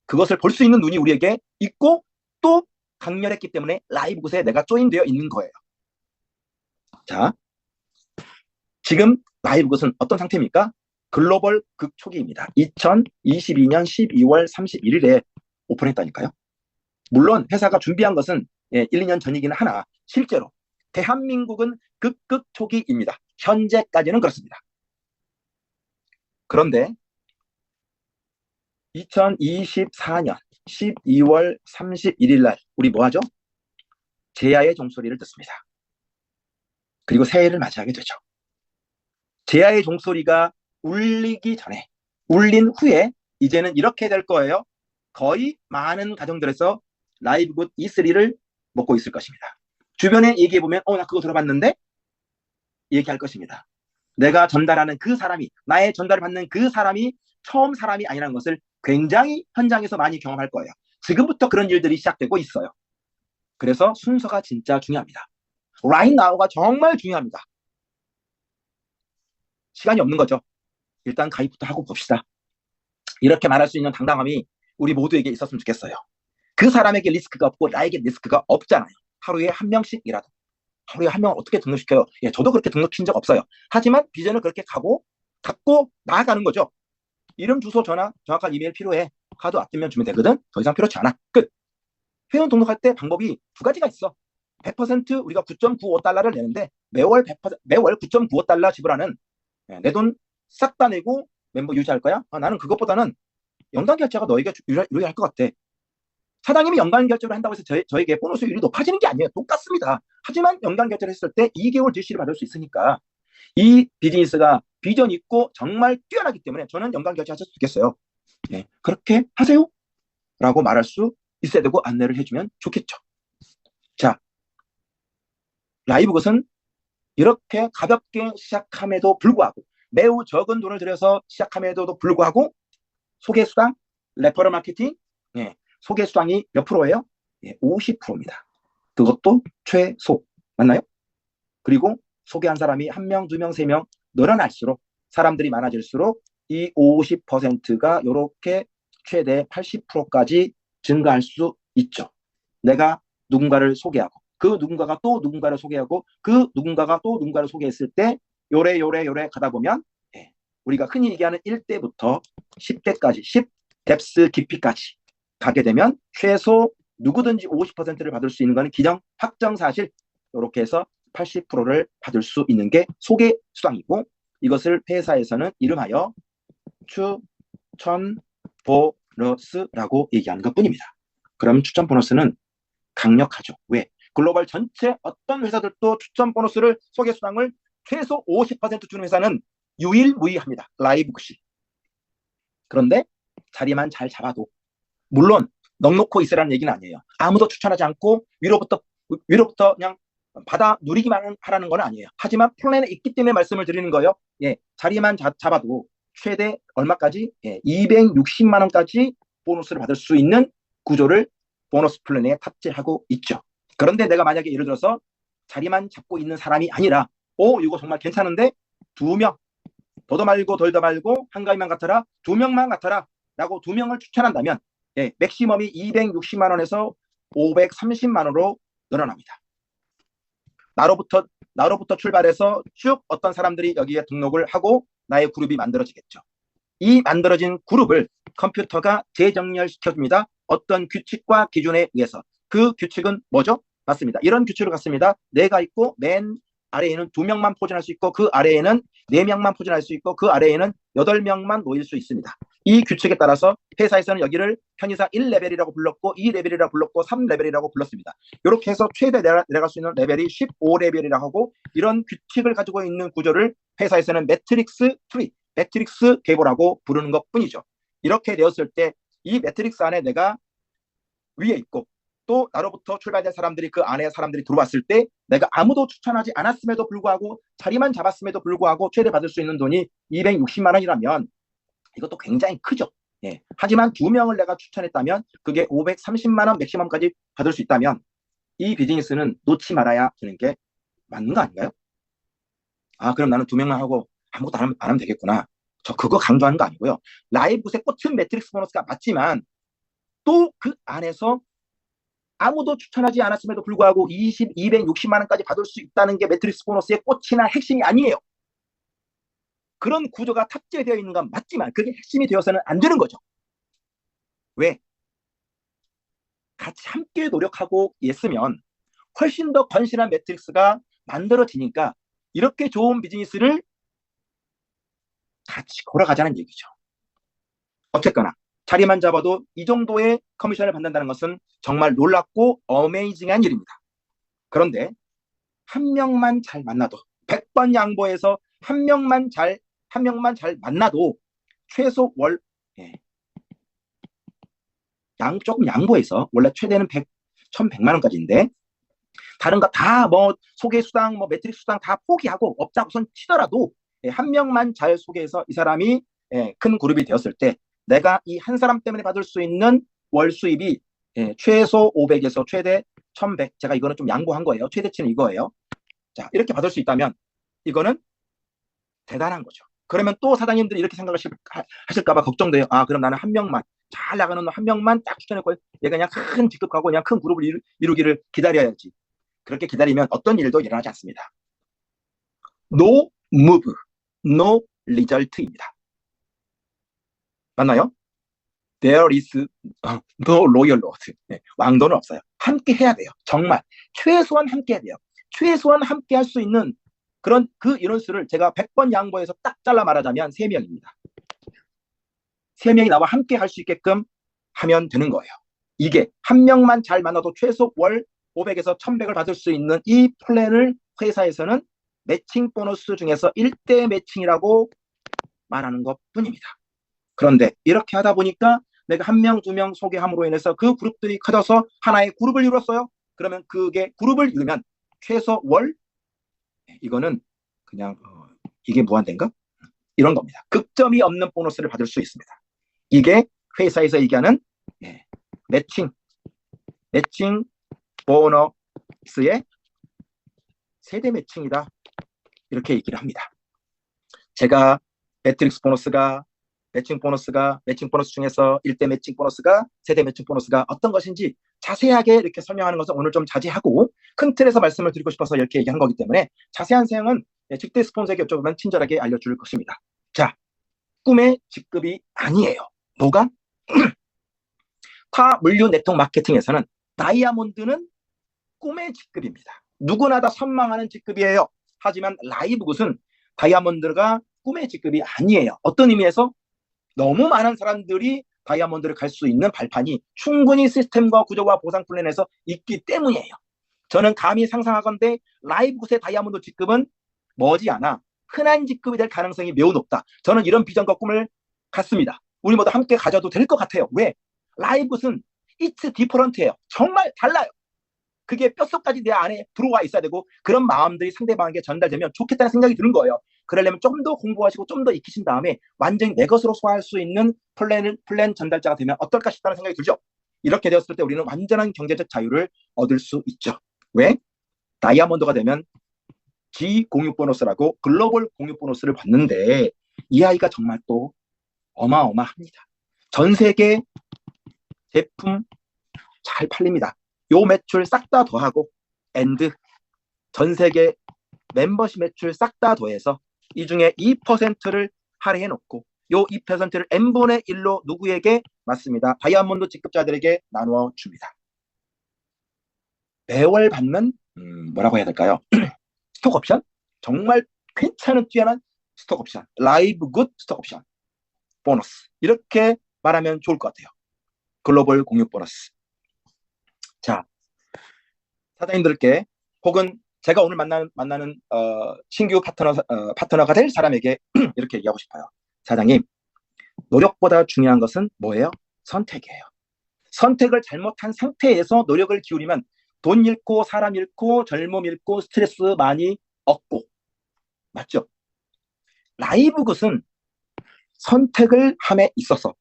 그것을 볼 수 있는 눈이 우리에게 있고 또 강렬했기 때문에 라이브굿에 내가 조인되어 있는 거예요. 자, 지금 라이브굿은 어떤 상태입니까? 글로벌 극초기입니다. 2022년 12월 31일에 오픈했다니까요. 물론 회사가 준비한 것은 1, 2년 전이기는 하나 실제로 대한민국은 극초기입니다. 현재까지는 그렇습니다. 그런데 2024년 12월 31일 날 우리 뭐 하죠? 제야의 종소리를 듣습니다. 그리고 새해를 맞이하게 되죠. 제야의 종소리가 울리기 전에, 울린 후에 이제는 이렇게 될 거예요. 거의 많은 가정들에서 라이브 굿 E3를 먹고 있을 것입니다. 주변에 얘기해보면 나 그거 들어봤는데 얘기할 것입니다. 내가 전달하는 그 사람이, 나의 전달을 받는 그 사람이 처음 사람이 아니라는 것을 굉장히 현장에서 많이 경험할 거예요. 지금부터 그런 일들이 시작되고 있어요. 그래서 순서가 진짜 중요합니다. right now가 정말 중요합니다. 시간이 없는 거죠. 일단 가입부터 하고 봅시다. 이렇게 말할 수 있는 당당함이 우리 모두에게 있었으면 좋겠어요. 그 사람에게 리스크가 없고 나에게 리스크가 없잖아요. 하루에 한 명씩이라도. 하루에 한 명을 어떻게 등록시켜요? 예, 저도 그렇게 등록신 적 없어요. 하지만 비전을 그렇게 갖고 나아가는 거죠. 이름, 주소, 전화, 정확한 이메일 필요해. 카드 아끼면 주면 되거든. 더 이상 필요치 않아. 끝. 회원 등록할 때 방법이 두 가지가 있어. 100% 우리가 9.95달러를 내는데 매월 9.95달러 지불하는, 내 돈 싹 다 내고 멤버 유지할 거야? 나는 그것보다는 연간 결제가 너에게 유리할 것 같아. 사장님이 연간 결제를 한다고 해서 저에게 보너스율이 높아지는 게 아니에요. 똑같습니다. 하지만 연간 결제를 했을 때 2개월 DC를 받을 수 있으니까 이 비즈니스가 비전 있고 정말 뛰어나기 때문에 저는 연간 결제하셔도 좋겠어요. 네, 그렇게 하세요 라고 말할 수 있어야 되고 안내를 해주면 좋겠죠. 자, 라이브 것은 이렇게 가볍게 시작함에도 불구하고 매우 적은 돈을 들여서 시작함에도 불구하고 소개수당, 레퍼럴 마케팅, 소개수당이 몇 프로예요? 50%입니다. 그것도 최소. 맞나요? 그리고 소개한 사람이 1명, 2명, 3명 늘어날수록 사람들이 많아질수록 이 50%가 이렇게 최대 80%까지 증가할 수 있죠. 내가 누군가를 소개하고 그 누군가가 또 누군가를 소개하고 그 누군가가 또 누군가를 소개했을 때 요래 가다 보면 우리가 흔히 얘기하는 1대부터 10대까지 10뎁스 깊이까지 가게 되면 최소 누구든지 50%를 받을 수 있는 것은 기정 확정 사실. 이렇게 해서 80%를 받을 수 있는 게 소개 수당이고 이것을 회사에서는 이름하여 추천 보너스라고 얘기하는 것뿐입니다. 그럼 추천 보너스는 강력하죠. 왜? 글로벌 전체 어떤 회사들도 추천 보너스를 소개 수당을 최소 50% 주는 회사는 유일무이합니다. 라이브굿이. 그런데 자리만 잘 잡아도, 물론 넉넉고 있으라는 얘기는 아니에요. 아무도 추천하지 않고 위로부터 그냥 받아 누리기만 하라는 건 아니에요. 하지만 플랜에 있기 때문에 말씀을 드리는 거예요. 자리만 잡아도 최대 얼마까지? 260만 원까지 보너스를 받을 수 있는 구조를 보너스 플랜에 탑재하고 있죠. 그런데 내가 만약에 예를 들어서 자리만 잡고 있는 사람이 아니라 이거 정말 괜찮은데 2명, 더도 말고 덜도 말고 한 가지만 같아라, 2명만 같아라 라고 2명을 추천한다면 맥시멈이 260만 원에서 530만 원으로 늘어납니다. 나로부터 출발해서 쭉 어떤 사람들이 여기에 등록을 하고 나의 그룹이 만들어지겠죠. 이 만들어진 그룹을 컴퓨터가 재정렬시켜줍니다. 어떤 규칙과 기준에 의해서. 그 규칙은 뭐죠? 맞습니다. 이런 규칙을 갖습니다. 내가 있고 맨 아래에는 2명만 포진할 수 있고 그 아래에는 4명만 포진할 수 있고 그 아래에는 8명만 모일 수 있습니다. 이 규칙에 따라서 회사에서는 여기를 편의상 1레벨이라고 불렀고 2레벨이라고 불렀고 3레벨이라고 불렀습니다. 이렇게 해서 최대 내려갈 수 있는 레벨이 15레벨이라고 하고 이런 규칙을 가지고 있는 구조를 회사에서는 매트릭스 트리, 매트릭스 계보라고 부르는 것뿐이죠. 이렇게 되었을 때 이 매트릭스 안에 내가 위에 있고 또 나로부터 출발된 사람들이 그 안에 사람들이 들어왔을 때 내가 아무도 추천하지 않았음에도 불구하고 자리만 잡았음에도 불구하고 최대 받을 수 있는 돈이 260만 원이라면 이것도 굉장히 크죠. 하지만 2명을 내가 추천했다면 그게 530만 원 맥시멈까지 받을 수 있다면 이 비즈니스는 놓지 말아야 되는 게 맞는 거 아닌가요? 그럼 나는 2명만 하고 아무것도 안 하면 되겠구나. 저 그거 강조하는 거 아니고요. 라이브의 꽃은 매트릭스 보너스가 맞지만 또 그 안에서 아무도 추천하지 않았음에도 불구하고 260만 원까지 받을 수 있다는 게 매트릭스 보너스의 꽃이나 핵심이 아니에요. 그런 구조가 탑재되어 있는 건 맞지만 그게 핵심이 되어서는 안 되는 거죠. 왜? 같이 함께 노력하고 있으면 훨씬 더 건실한 매트릭스가 만들어지니까 이렇게 좋은 비즈니스를 같이 걸어가자는 얘기죠. 어쨌거나 자리만 잡아도 이 정도의 커미션을 받는다는 것은 정말 놀랍고 어메이징한 일입니다. 그런데 한 명만 잘 만나도 100번 양보해서 한 명만 잘 만나도 최소 월 예, 조금 양보해서 원래 최대는 1,100만 원까지인데 다른 거 다 뭐 소개 수당 뭐 매트릭 수당 다 포기하고 없다고 선 치더라도 한 명만 잘 소개해서 이 사람이 큰 그룹이 되었을 때 내가 이 한 사람 때문에 받을 수 있는 월 수입이 최소 500에서 최대 1,100. 제가 이거는 좀 양보한 거예요. 최대치는 이거예요. 자, 이렇게 받을 수 있다면 이거는 대단한 거죠. 그러면 또 사장님들이 이렇게 생각을 하실까봐 걱정돼요. 아, 그럼 나는 한 명만, 잘 나가는 한 명만 딱 추천했고 얘가 그냥 큰 직급하고 그냥 큰 그룹을 이루기를 기다려야지. 그렇게 기다리면 어떤 일도 일어나지 않습니다. No move, no result입니다. 맞나요? There is no royal road. 왕도는 없어요. 함께 해야 돼요. 정말 최소한 함께 해야 돼요. 최소한 함께 할 수 있는 그런 그 인원수를 제가 100번 양보해서 딱 잘라 말하자면 3명입니다. 3명이 나와 함께 할 수 있게끔 하면 되는 거예요. 이게 한 명만 잘 만나도 최소 월 500에서 1,100을 받을 수 있는 이 플랜을 회사에서는 매칭 보너스 중에서 1대 매칭이라고 말하는 것 뿐입니다. 그런데 이렇게 하다 보니까 내가 한 명, 2명 소개함으로 인해서 그 그룹들이 커져서 하나의 그룹을 이뤘어요. 그러면 그게 그룹을 이루면 최소 월 이거는 그냥 이게 무한대인가? 이런 겁니다. 극점이 없는 보너스를 받을 수 있습니다. 이게 회사에서 얘기하는 매칭 보너스의 세대 매칭이다. 이렇게 얘기를 합니다. 제가 매트릭스 보너스가 매칭 보너스 중에서 1대 매칭 보너스가 세대 매칭 보너스가 어떤 것인지 자세하게 이렇게 설명하는 것은 오늘 좀 자제하고 큰 틀에서 말씀을 드리고 싶어서 이렇게 얘기한 거기 때문에 자세한 사항은 직대 스폰서에게 여쭤보면 친절하게 알려줄 것입니다. 자, 꿈의 직급이 아니에요. 뭐가? 타 물류 네트워크 마케팅에서는 다이아몬드는 꿈의 직급입니다. 누구나 다 선망하는 직급이에요. 하지만 라이브굿은 다이아몬드가 꿈의 직급이 아니에요. 어떤 의미에서? 너무 많은 사람들이 다이아몬드를 갈 수 있는 발판이 충분히 시스템과 구조와 보상 플랜에서 있기 때문이에요. 저는 감히 상상하건대 라이브굿의 다이아몬드 직급은 머지않아 흔한 직급이 될 가능성이 매우 높다. 저는 이런 비전과 꿈을 갖습니다. 우리 모두 함께 가져도 될 것 같아요. 왜? 라이브굿은 it's different예요. 정말 달라요. 그게 뼛속까지 내 안에 들어와 있어야 되고 그런 마음들이 상대방에게 전달되면 좋겠다는 생각이 드는 거예요. 그러려면 좀 더 공부하시고 좀 더 익히신 다음에 완전히 내 것으로 소화할 수 있는 플랜 전달자가 되면 어떨까 싶다는 생각이 들죠. 이렇게 되었을 때 우리는 완전한 경제적 자유를 얻을 수 있죠. 왜? 다이아몬드가 되면 G 공유 보너스라고 글로벌 공유 보너스를 받는데 이 아이가 정말 또 어마어마합니다. 전 세계 제품 잘 팔립니다. 요 매출 싹 다 더하고 엔드 전 세계 멤버십 매출 싹 다 더해서 이 중에 2%를 할애해 놓고 요 2%를 n분의 1로 누구에게? 맞습니다. 다이아몬드 직급자들에게 나누어 줍니다. 매월 받는 뭐라고 해야 될까요? 스톡 옵션? 정말 괜찮은 뛰어난 스톡 옵션. 라이브 굿 스톡 옵션. 보너스. 이렇게 말하면 좋을 것 같아요. 글로벌 공유 보너스. 자, 사장님들께 혹은 제가 오늘 만나는 신규 파트너가 될 사람에게 이렇게 얘기하고 싶어요. 사장님, 노력보다 중요한 것은 뭐예요? 선택이에요. 선택을 잘못한 상태에서 노력을 기울이면 돈 잃고 사람 잃고 젊음 잃고 스트레스 많이 얻고 맞죠? 라이브굿은 선택을 함에 있어서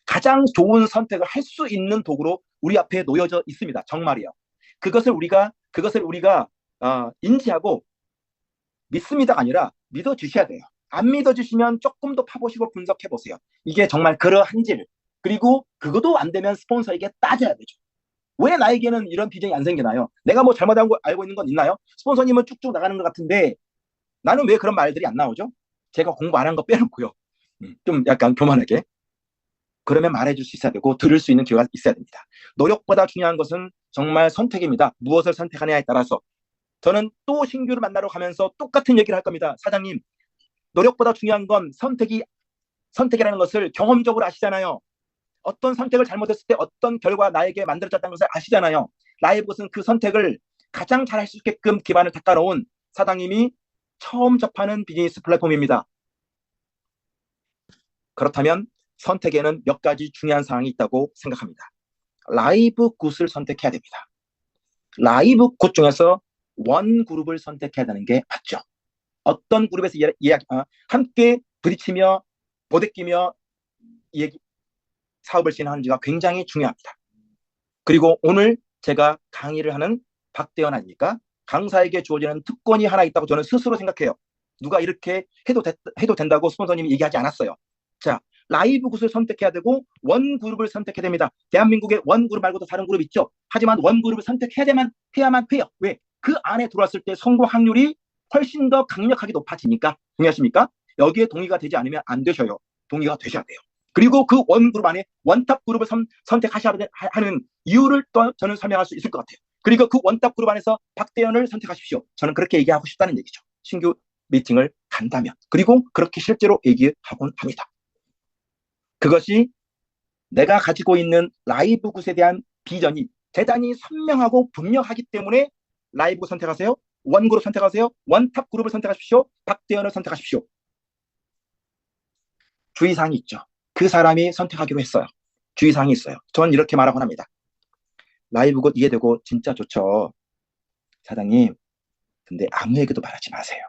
가장 좋은 선택을 할 수 있는 도구로 우리 앞에 놓여져 있습니다. 정말이요. 그것을 우리가 인지하고 믿습니다가 아니라 믿어주셔야 돼요. 안 믿어주시면 조금 더 파보시고 분석해보세요. 이게 정말 그러한지를. 그리고 그것도 안 되면 스폰서에게 따져야 되죠. 왜 나에게는 이런 비전이 안 생기나요? 내가 뭐 잘못한 거 알고 있는 건 있나요? 스폰서님은 쭉쭉 나가는 것 같은데 나는 왜 그런 말들이 안 나오죠? 제가 공부 안 한 거 빼놓고요. 좀 약간 교만하게. 그러면 말해줄 수 있어야 되고 들을 수 있는 기회가 있어야 됩니다. 노력보다 중요한 것은 정말 선택입니다. 무엇을 선택하느냐에 따라서 저는 또 신규를 만나러 가면서 똑같은 얘기를 할 겁니다. 사장님, 노력보다 중요한 건 선택이 선택이라는 것을 경험적으로 아시잖아요. 어떤 선택을 잘못했을 때 어떤 결과 나에게 만들어졌다는 것을 아시잖아요. 라이브것은 그 선택을 가장 잘 할 수 있게끔 기반을 닦아놓은 사장님이 처음 접하는 비즈니스 플랫폼입니다. 그렇다면 선택에는 몇 가지 중요한 사항이 있다고 생각합니다. 라이브 굿을 선택해야 됩니다. 라이브 굿 중에서 원 그룹을 선택해야 되는 게 맞죠. 어떤 그룹에서 함께 부딪히며 보대끼며 사업을 진행하는지가 굉장히 중요합니다. 그리고 오늘 제가 강의를 하는 박대현 아닙니까? 강사에게 주어지는 특권이 하나 있다고 저는 스스로 생각해요. 누가 이렇게 해도 된다고 스폰서님이 얘기하지 않았어요. 자, 라이브 굿을 선택해야 되고 원 그룹을 선택해야 됩니다. 대한민국에 원 그룹 말고도 다른 그룹 있죠. 하지만 원 그룹을 선택해야만 해요. 왜? 그 안에 들어왔을 때 성공 확률이 훨씬 더 강력하게 높아지니까. 동의하십니까? 여기에 동의가 되지 않으면 안 되셔요. 동의가 되셔야 돼요. 그리고 그 원 그룹 안에 원탑 그룹을 선택하셔야 하는 이유를 또 저는 설명할 수 있을 것 같아요. 그리고 그 원탑 그룹 안에서 박대현을 선택하십시오. 저는 그렇게 얘기하고 싶다는 얘기죠. 신규 미팅을 간다면. 그리고 그렇게 실제로 얘기하곤 합니다. 그것이 내가 가지고 있는 라이브 굿에 대한 비전이 대단히 선명하고 분명하기 때문에 라이브 굿 선택하세요. 원 그룹 선택하세요. 원탑 그룹을 선택하십시오. 박대현을 선택하십시오. 주의사항이 있죠. 그 사람이 선택하기로 했어요. 주의사항이 있어요. 저는 이렇게 말하곤 합니다. 라이브 굿 이해되고 진짜 좋죠. 사장님, 근데 아무에게도 말하지 마세요.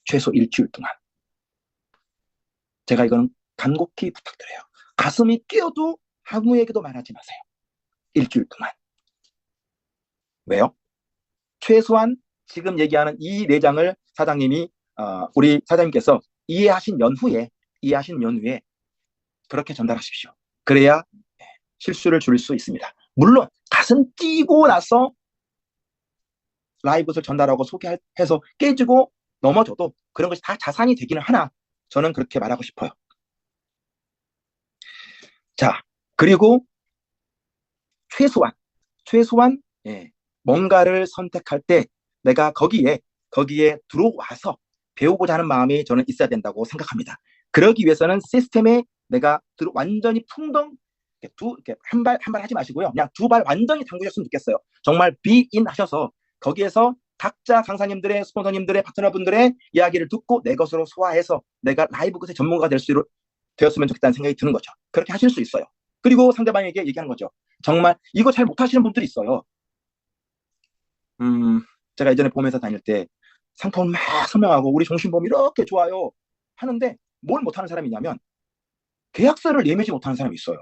최소 일주일 동안. 제가 이거는 간곡히 부탁드려요. 가슴이 뛰어도 아무에게도 말하지 마세요. 일주일 동안. 왜요? 최소한 지금 얘기하는 이 내장을 사장님이 우리 사장님께서 이해하신 연후에 그렇게 전달하십시오. 그래야 실수를 줄일 수 있습니다. 물론 가슴 뛰고 나서 라이브를 전달하고 소개해서 깨지고 넘어져도 그런 것이 다 자산이 되기는 하나 저는 그렇게 말하고 싶어요. 자, 그리고 최소한 뭔가를 선택할 때 내가 거기에 들어와서 배우고자 하는 마음이 저는 있어야 된다고 생각합니다. 그러기 위해서는 시스템에 내가 완전히 풍덩 한 발 하지 마시고요. 그냥 두 발 완전히 담그셨으면 좋겠어요. 정말 비인 하셔서 거기에서 각자 강사님들의 스폰서님들의 파트너분들의 이야기를 듣고 내 것으로 소화해서 내가 라이브 굿의 전문가가 되었으면 좋겠다는 생각이 드는 거죠. 그렇게 하실 수 있어요. 그리고 상대방에게 얘기하는 거죠. 정말 이거 잘 못하시는 분들이 있어요. 제가 예전에 보험회사 다닐 때 상품을 막 설명하고 우리 종신보험 이렇게 좋아요 하는데 뭘 못하는 사람이 있냐면 계약서를 내밀지 못하는 사람이 있어요.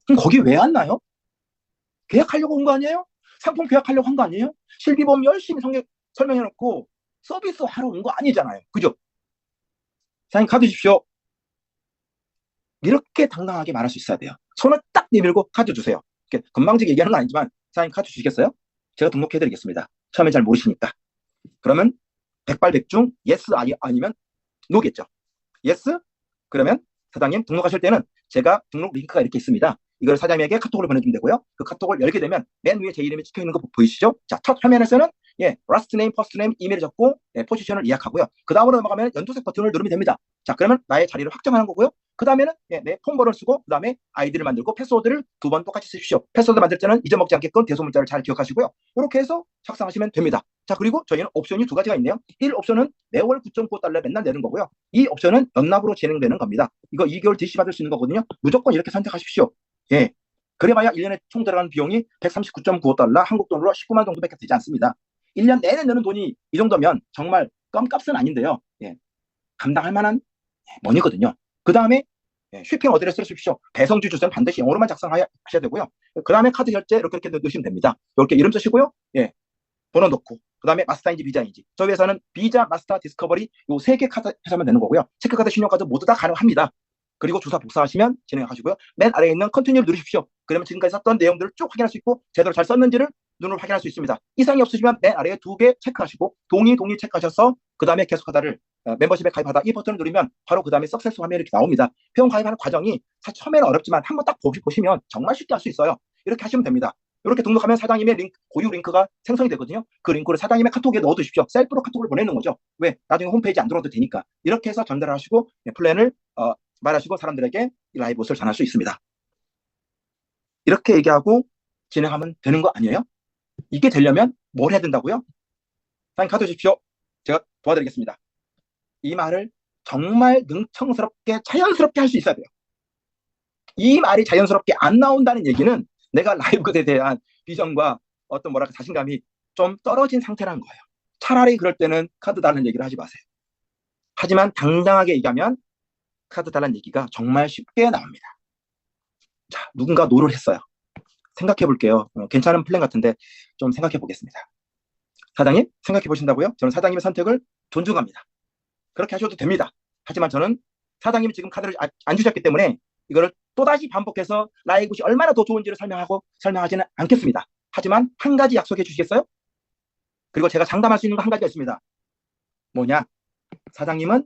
그럼 거기 왜 왔나요? 계약하려고 온 거 아니에요? 상품 계약하려고 한 거 아니에요? 실비보험 열심히 설명해놓고 서비스 하러 온 거 아니잖아요. 그죠? 사장님 카드 주십시오. 이렇게 당당하게 말할 수 있어야 돼요. 손을 딱 내밀고 카드 주세요. 건방지게 얘기하는 건 아니지만 사장님 카드 주시겠어요? 제가 등록해드리겠습니다. 처음에 잘 모르시니까. 그러면 백발백중 예스 아니면 노겠죠. 예스? 그러면 사장님 등록하실 때는 제가 등록 링크가 이렇게 있습니다. 이걸 사장님에게 카톡으로 보내주면 되고요. 그 카톡을 열게 되면 맨 위에 제 이름이 찍혀있는 거 보이시죠? 자, 첫 화면에서는 last name, first name, 이메일 적고 포지션을 예약하고요. 그 다음으로 넘어가면 연두색 버튼을 누르면 됩니다. 자, 그러면 나의 자리를 확정하는 거고요. 그 다음에는 내 폰번호를 쓰고 그 다음에 아이디를 만들고 패스워드를 2번 똑같이 쓰십시오. 패스워드 만들 때는 잊어먹지 않게끔 대소문자를 잘 기억하시고요. 이렇게 해서 작성하시면 됩니다. 자, 그리고 저희는 옵션이 두 가지가 있네요. 1 옵션은 매월 9.95달러 맨날 내는 거고요. 2 옵션은 연납으로 진행되는 겁니다. 이거 2개월 DC 받을 수 있는 거거든요. 무조건 이렇게 선택하십시오. 예. 그래봐야 1년에 총 들어가는 비용이 139.95달러, 한국 돈으로 19만 정도밖에 되지 않습니다. 1년 내내 내는 돈이 이 정도면 정말 껌값은 아닌데요. 감당할 만한 머니거든요. 그 다음에 쇼핑 어드레스를 쓰십시오. 배송지 주소는 반드시 영어로만 작성하셔야 되고요. 그 다음에 카드 결제 이렇게 넣으시면 됩니다. 이렇게 이름 쓰시고요. 번호 넣고 그 다음에 마스터인지 비자인지 저희 회사는 비자, 마스터, 디스커버리 요 3개 카드 하시면 되는 거고요. 체크카드, 신용카드 모두 다 가능합니다. 그리고 주사 복사하시면 진행하시고요. 맨 아래에 있는 컨티뉴를 누르십시오. 그러면 지금까지 썼던 내용들을 쭉 확인할 수 있고 제대로 잘 썼는지를 눈으로 확인할 수 있습니다. 이상이 없으시면 맨 아래에 2개 체크하시고 동의 체크하셔서 그 다음에 계속하다를 멤버십에 가입하다 이 버튼을 누르면 바로 그 다음에 석세스 화면이 이렇게 나옵니다. 회원 가입하는 과정이 사실 처음에는 어렵지만 한번 딱 보시면 정말 쉽게 할 수 있어요. 이렇게 하시면 됩니다. 이렇게 등록하면 사장님의 고유 링크가 생성이 되거든요. 그 링크를 사장님의 카톡에 넣어두십시오. 셀프로 카톡을 보내는 거죠. 왜? 나중에 홈페이지 안 들어도 되니까. 이렇게 해서 전달을 하시고 플랜을 말하시고 사람들에게 라이브 옷을 전할 수 있습니다. 이렇게 얘기하고 진행하면 되는 거 아니에요? 이게 되려면 뭘 해야 된다고요? 사장님 카드 주십시오. 제가 도와드리겠습니다. 이 말을 정말 능청스럽게 자연스럽게 할 수 있어야 돼요. 이 말이 자연스럽게 안 나온다는 얘기는 내가 라이브에 대한 비전과 어떤 뭐랄까 자신감이 좀 떨어진 상태라는 거예요. 차라리 그럴 때는 카드 달라는 얘기를 하지 마세요. 하지만 당당하게 얘기하면 카드 달라는 얘기가 정말 쉽게 나옵니다. 자, 누군가 노를 했어요. 생각해 볼게요. 괜찮은 플랜 같은데 좀 생각해 보겠습니다. 사장님 생각해 보신다고요? 저는 사장님의 선택을 존중합니다. 그렇게 하셔도 됩니다. 하지만 저는 사장님이 지금 카드를 안 주셨기 때문에 이거를 또다시 반복해서 라이브시 얼마나 더 좋은지를 설명하지는 않겠습니다. 하지만 한 가지 약속해 주시겠어요? 그리고 제가 장담할 수 있는 거 한 가지가 있습니다. 뭐냐? 사장님은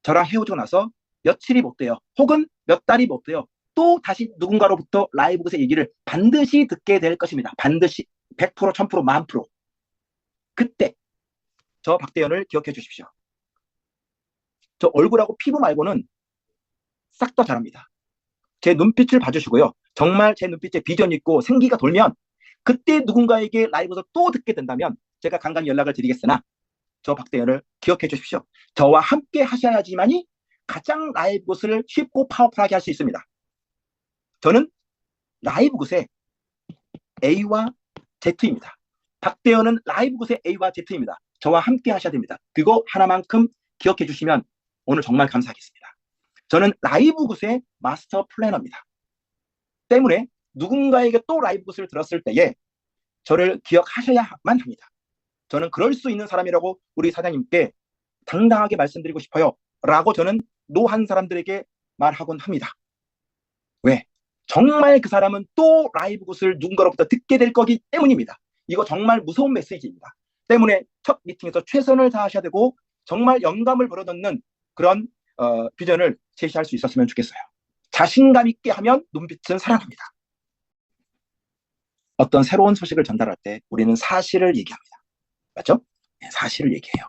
저랑 헤어지고 나서 며칠이 못 돼요. 혹은 몇 달이 못 돼요. 또 다시 누군가로부터 라이브것의 얘기를 반드시 듣게 될 것입니다. 반드시 100%, 1000%, 10,000%. 그때 저 박대현을 기억해 주십시오. 저 얼굴하고 피부 말고는 싹 다 잘합니다. 제 눈빛을 봐주시고요. 정말 제 눈빛에 비전 있고 생기가 돌면 그때 누군가에게 라이브에서 또 듣게 된다면 제가 간간히 연락을 드리겠으나 저 박대현을 기억해 주십시오. 저와 함께 하셔야지만이 가장 라이브굿을 쉽고 파워풀하게 할 수 있습니다. 저는 라이브굿의 A와 Z입니다. 박대현은 라이브굿의 A와 Z입니다. 저와 함께 하셔야 됩니다. 그거 하나만큼 기억해 주시면 오늘 정말 감사하겠습니다. 저는 라이브굿의 마스터 플래너입니다. 때문에 누군가에게 또 라이브굿을 들었을 때에 저를 기억하셔야만 합니다. 저는 그럴 수 있는 사람이라고 우리 사장님께 당당하게 말씀드리고 싶어요. 라고 저는 노한 사람들에게 말하곤 합니다. 왜? 정말 그 사람은 또 라이브굿을 누군가로부터 듣게 될 거기 때문입니다. 이거 정말 무서운 메시지입니다. 때문에 첫 미팅에서 최선을 다하셔야 되고 정말 영감을 불어넣는 그런 비전을 제시할 수 있었으면 좋겠어요. 자신감 있게 하면 눈빛은 살아납니다. 어떤 새로운 소식을 전달할 때 우리는 사실을 얘기합니다. 맞죠? 네, 사실을 얘기해요.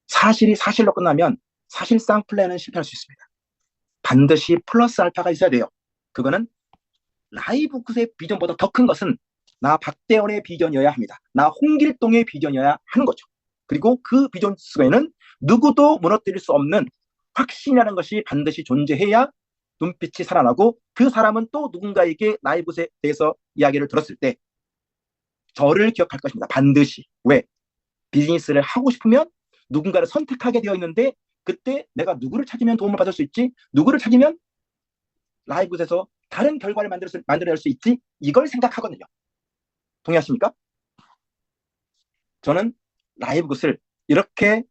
사실이 사실로 끝나면 사실상 플랜은 실패할 수 있습니다. 반드시 플러스 알파가 있어야 돼요. 그거는 라이브굿의 비전보다 더 큰 것은 나 박대원의 비전이어야 합니다. 나 홍길동의 비전이어야 하는 거죠. 그리고 그 비전 속에는 누구도 무너뜨릴 수 없는 확신이라는 것이 반드시 존재해야 눈빛이 살아나고 그 사람은 또 누군가에게 라이브에 대해서 이야기를 들었을 때 저를 기억할 것입니다. 반드시. 왜? 비즈니스를 하고 싶으면 누군가를 선택하게 되어 있는데 그때 내가 누구를 찾으면 도움을 받을 수 있지? 누구를 찾으면 라이브에서 다른 결과를 만들어낼 수 있지? 이걸 생각하거든요. 동의하십니까? 저는 라이브굿을 이렇게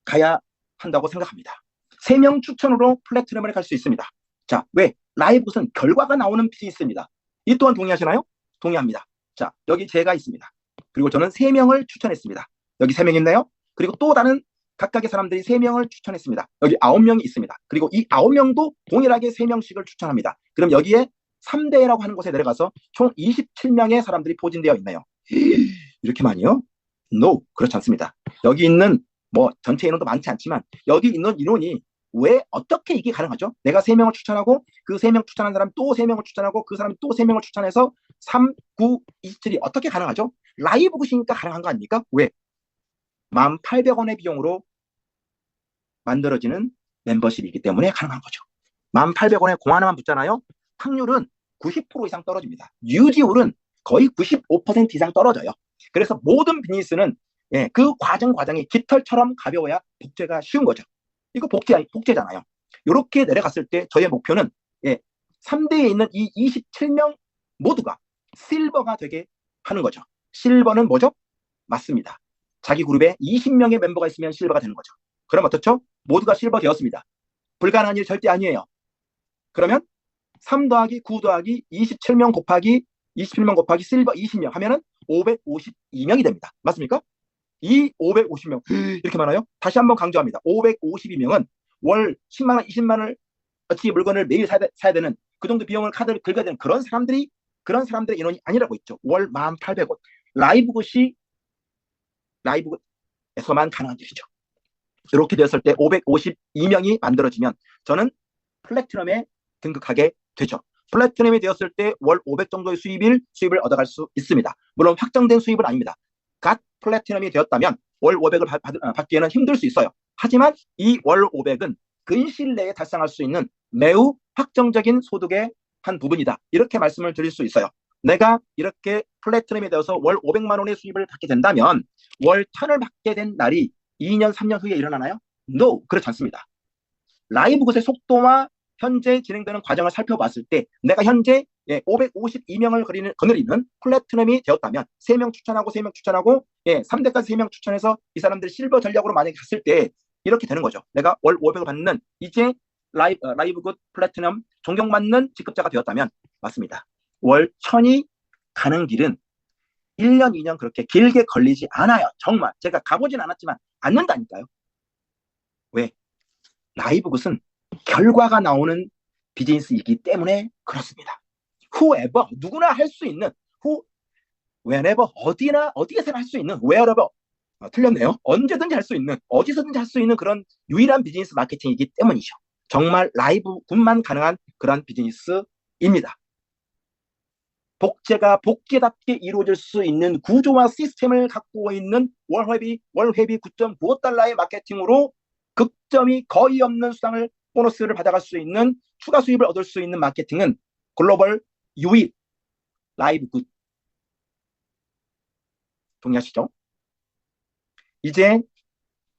가야 한다고 생각합니다. 3명 추천으로 플래티넘을 갈 수 있습니다. 자, 왜? 라이브굿은 결과가 나오는 비즈니스입니다. 이 또한 동의하시나요? 동의합니다. 자, 여기 제가 있습니다. 그리고 저는 3명을 추천했습니다. 여기 3명 있나요? 그리고 또 다른 각각의 사람들이 3명을 추천했습니다. 여기 9명이 있습니다. 그리고 이 9명도 동일하게 3명씩을 추천합니다. 그럼 여기에 3대라고 하는 곳에 내려가서 총 27명의 사람들이 포진되어 있나요? 이렇게 많이요? No, 그렇지 않습니다. 여기 있는 뭐 전체 인원도 많지 않지만 여기 있는 인원이 왜 어떻게 이게 가능하죠? 내가 3명을 추천하고 그 3명 추천한 사람 또 3명을 추천하고 그 사람이 또 3명을 추천해서 3, 9, 27이 어떻게 가능하죠? 라이브굿이니까 가능한 거 아닙니까? 왜? 1,800원의 비용으로 만들어지는 멤버십이기 때문에 가능한 거죠. 1,800원에 공 하나만 붙잖아요. 확률은 90% 이상 떨어집니다. 유지율은 거의 95% 이상 떨어져요. 그래서 모든 비즈니스는 그 과정이 깃털처럼 가벼워야 복제가 쉬운 거죠. 이거 복제잖아요. 이렇게 내려갔을 때 저의 목표는 3대에 있는 이 27명 모두가 실버가 되게 하는 거죠. 실버는 뭐죠? 맞습니다. 자기 그룹에 20명의 멤버가 있으면 실버가 되는 거죠. 그럼 어떻죠? 모두가 실버 되었습니다. 불가능한 일 절대 아니에요. 그러면 3 더하기 9 더하기 27명 곱하기 실버 20명 하면은 552명이 됩니다. 맞습니까? 이 550명 이렇게 많아요? 다시 한번 강조합니다. 552명은 월 10만 원, 20만 원어치 물건을 매일 사야 되는 그 정도 비용을 카드를 긁어야 되는 그런 사람들의 인원이 아니라고 했죠. 월 1,800원. 라이브에서만 가능한 일이죠. 이렇게 되었을 때 552명이 만들어지면 저는 플래티넘에 등극하게 되죠. 플래티넘이 되었을 때 월 500 정도의 수입을 얻어갈 수 있습니다. 물론 확정된 수입은 아닙니다. 갓 플래티넘이 되었다면 월 500을 받기에는 힘들 수 있어요. 하지만 이 월 500은 근시일 내에 달성할 수 있는 매우 확정적인 소득의 한 부분이다. 이렇게 말씀을 드릴 수 있어요. 내가 이렇게 플래티넘이 되어서 월 500만 원의 수입을 받게 된다면 월 1,000을 받게 된 날이 2년, 3년 후에 일어나나요? No, 그렇지 않습니다. 라이브 굿의 속도와 현재 진행되는 과정을 살펴봤을 때 내가 현재 552명을 거느리는 플래티넘이 되었다면 3명 추천하고 3명 추천하고 3대까지 3명 추천해서 이 사람들이 실버 전략으로 만약에 갔을 때 이렇게 되는 거죠. 내가 월 500을 받는 이제 라이브 굿 플래티넘 존경받는 직급자가 되었다면 맞습니다. 월 1,000이 가는 길은 1년, 2년 그렇게 길게 걸리지 않아요. 정말 제가 가보진 않았지만 않는다니까요. 왜? 라이브 굿은 결과가 나오는 비즈니스이기 때문에 그렇습니다. whoever, 누구나 할 수 있는, whenever, 어디에서나 할 수 있는, wherever, 틀렸네요. 언제든지 할 수 있는, 어디서든지 할 수 있는 그런 유일한 비즈니스 마케팅이기 때문이죠. 정말 라이브 굿만 가능한 그런 비즈니스입니다. 복제가 복제답게 이루어질 수 있는 구조와 시스템을 갖고 있는 월회비 9.95달러의 마케팅으로 극점이 거의 없는 수당을 보너스를 받아갈 수 있는 추가 수입을 얻을 수 있는 마케팅은 글로벌 유일 라이브 굿. 동의하시죠? 이제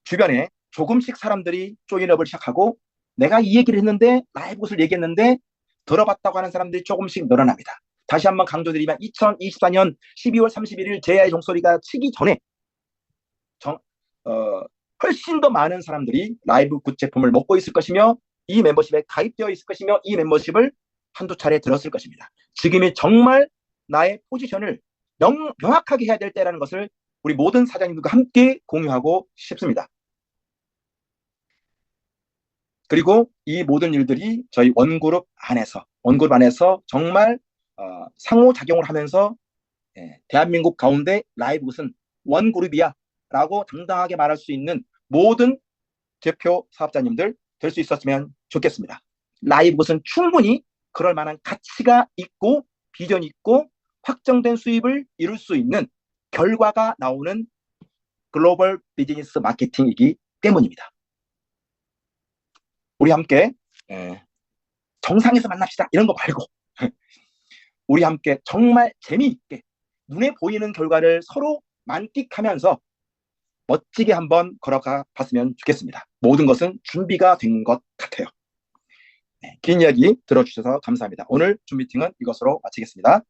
주변에 조금씩 사람들이 조인업을 시작하고 내가 이 얘기를 했는데 라이브 굿을 얘기했는데 들어봤다고 하는 사람들이 조금씩 늘어납니다. 다시 한번 강조드리면 2024년 12월 31일 제야의 종소리가 치기 전에 훨씬 더 많은 사람들이 라이브 굿 제품을 먹고 있을 것이며 이 멤버십에 가입되어 있을 것이며 이 멤버십을 한두 차례 들었을 것입니다. 지금이 정말 나의 포지션을 명확하게 해야 될 때라는 것을 우리 모든 사장님들과 함께 공유하고 싶습니다. 그리고 이 모든 일들이 저희 원그룹 안에서 정말 상호작용을 하면서 대한민국 가운데 라이브 굿은 원그룹이야 라고 당당하게 말할 수 있는 모든 대표 사업자님들 될 수 있었으면 좋겠습니다. 라이브 굿은 충분히 그럴 만한 가치가 있고 비전이 있고 확정된 수입을 이룰 수 있는 결과가 나오는 글로벌 비즈니스 마케팅이기 때문입니다. 우리 함께 정상에서 만납시다 이런 거 말고 우리 함께 정말 재미있게 눈에 보이는 결과를 서로 만끽하면서 멋지게 한번 걸어가 봤으면 좋겠습니다. 모든 것은 준비가 된 것 같아요. 긴 이야기 들어주셔서 감사합니다. 오늘 줌 미팅은 이것으로 마치겠습니다.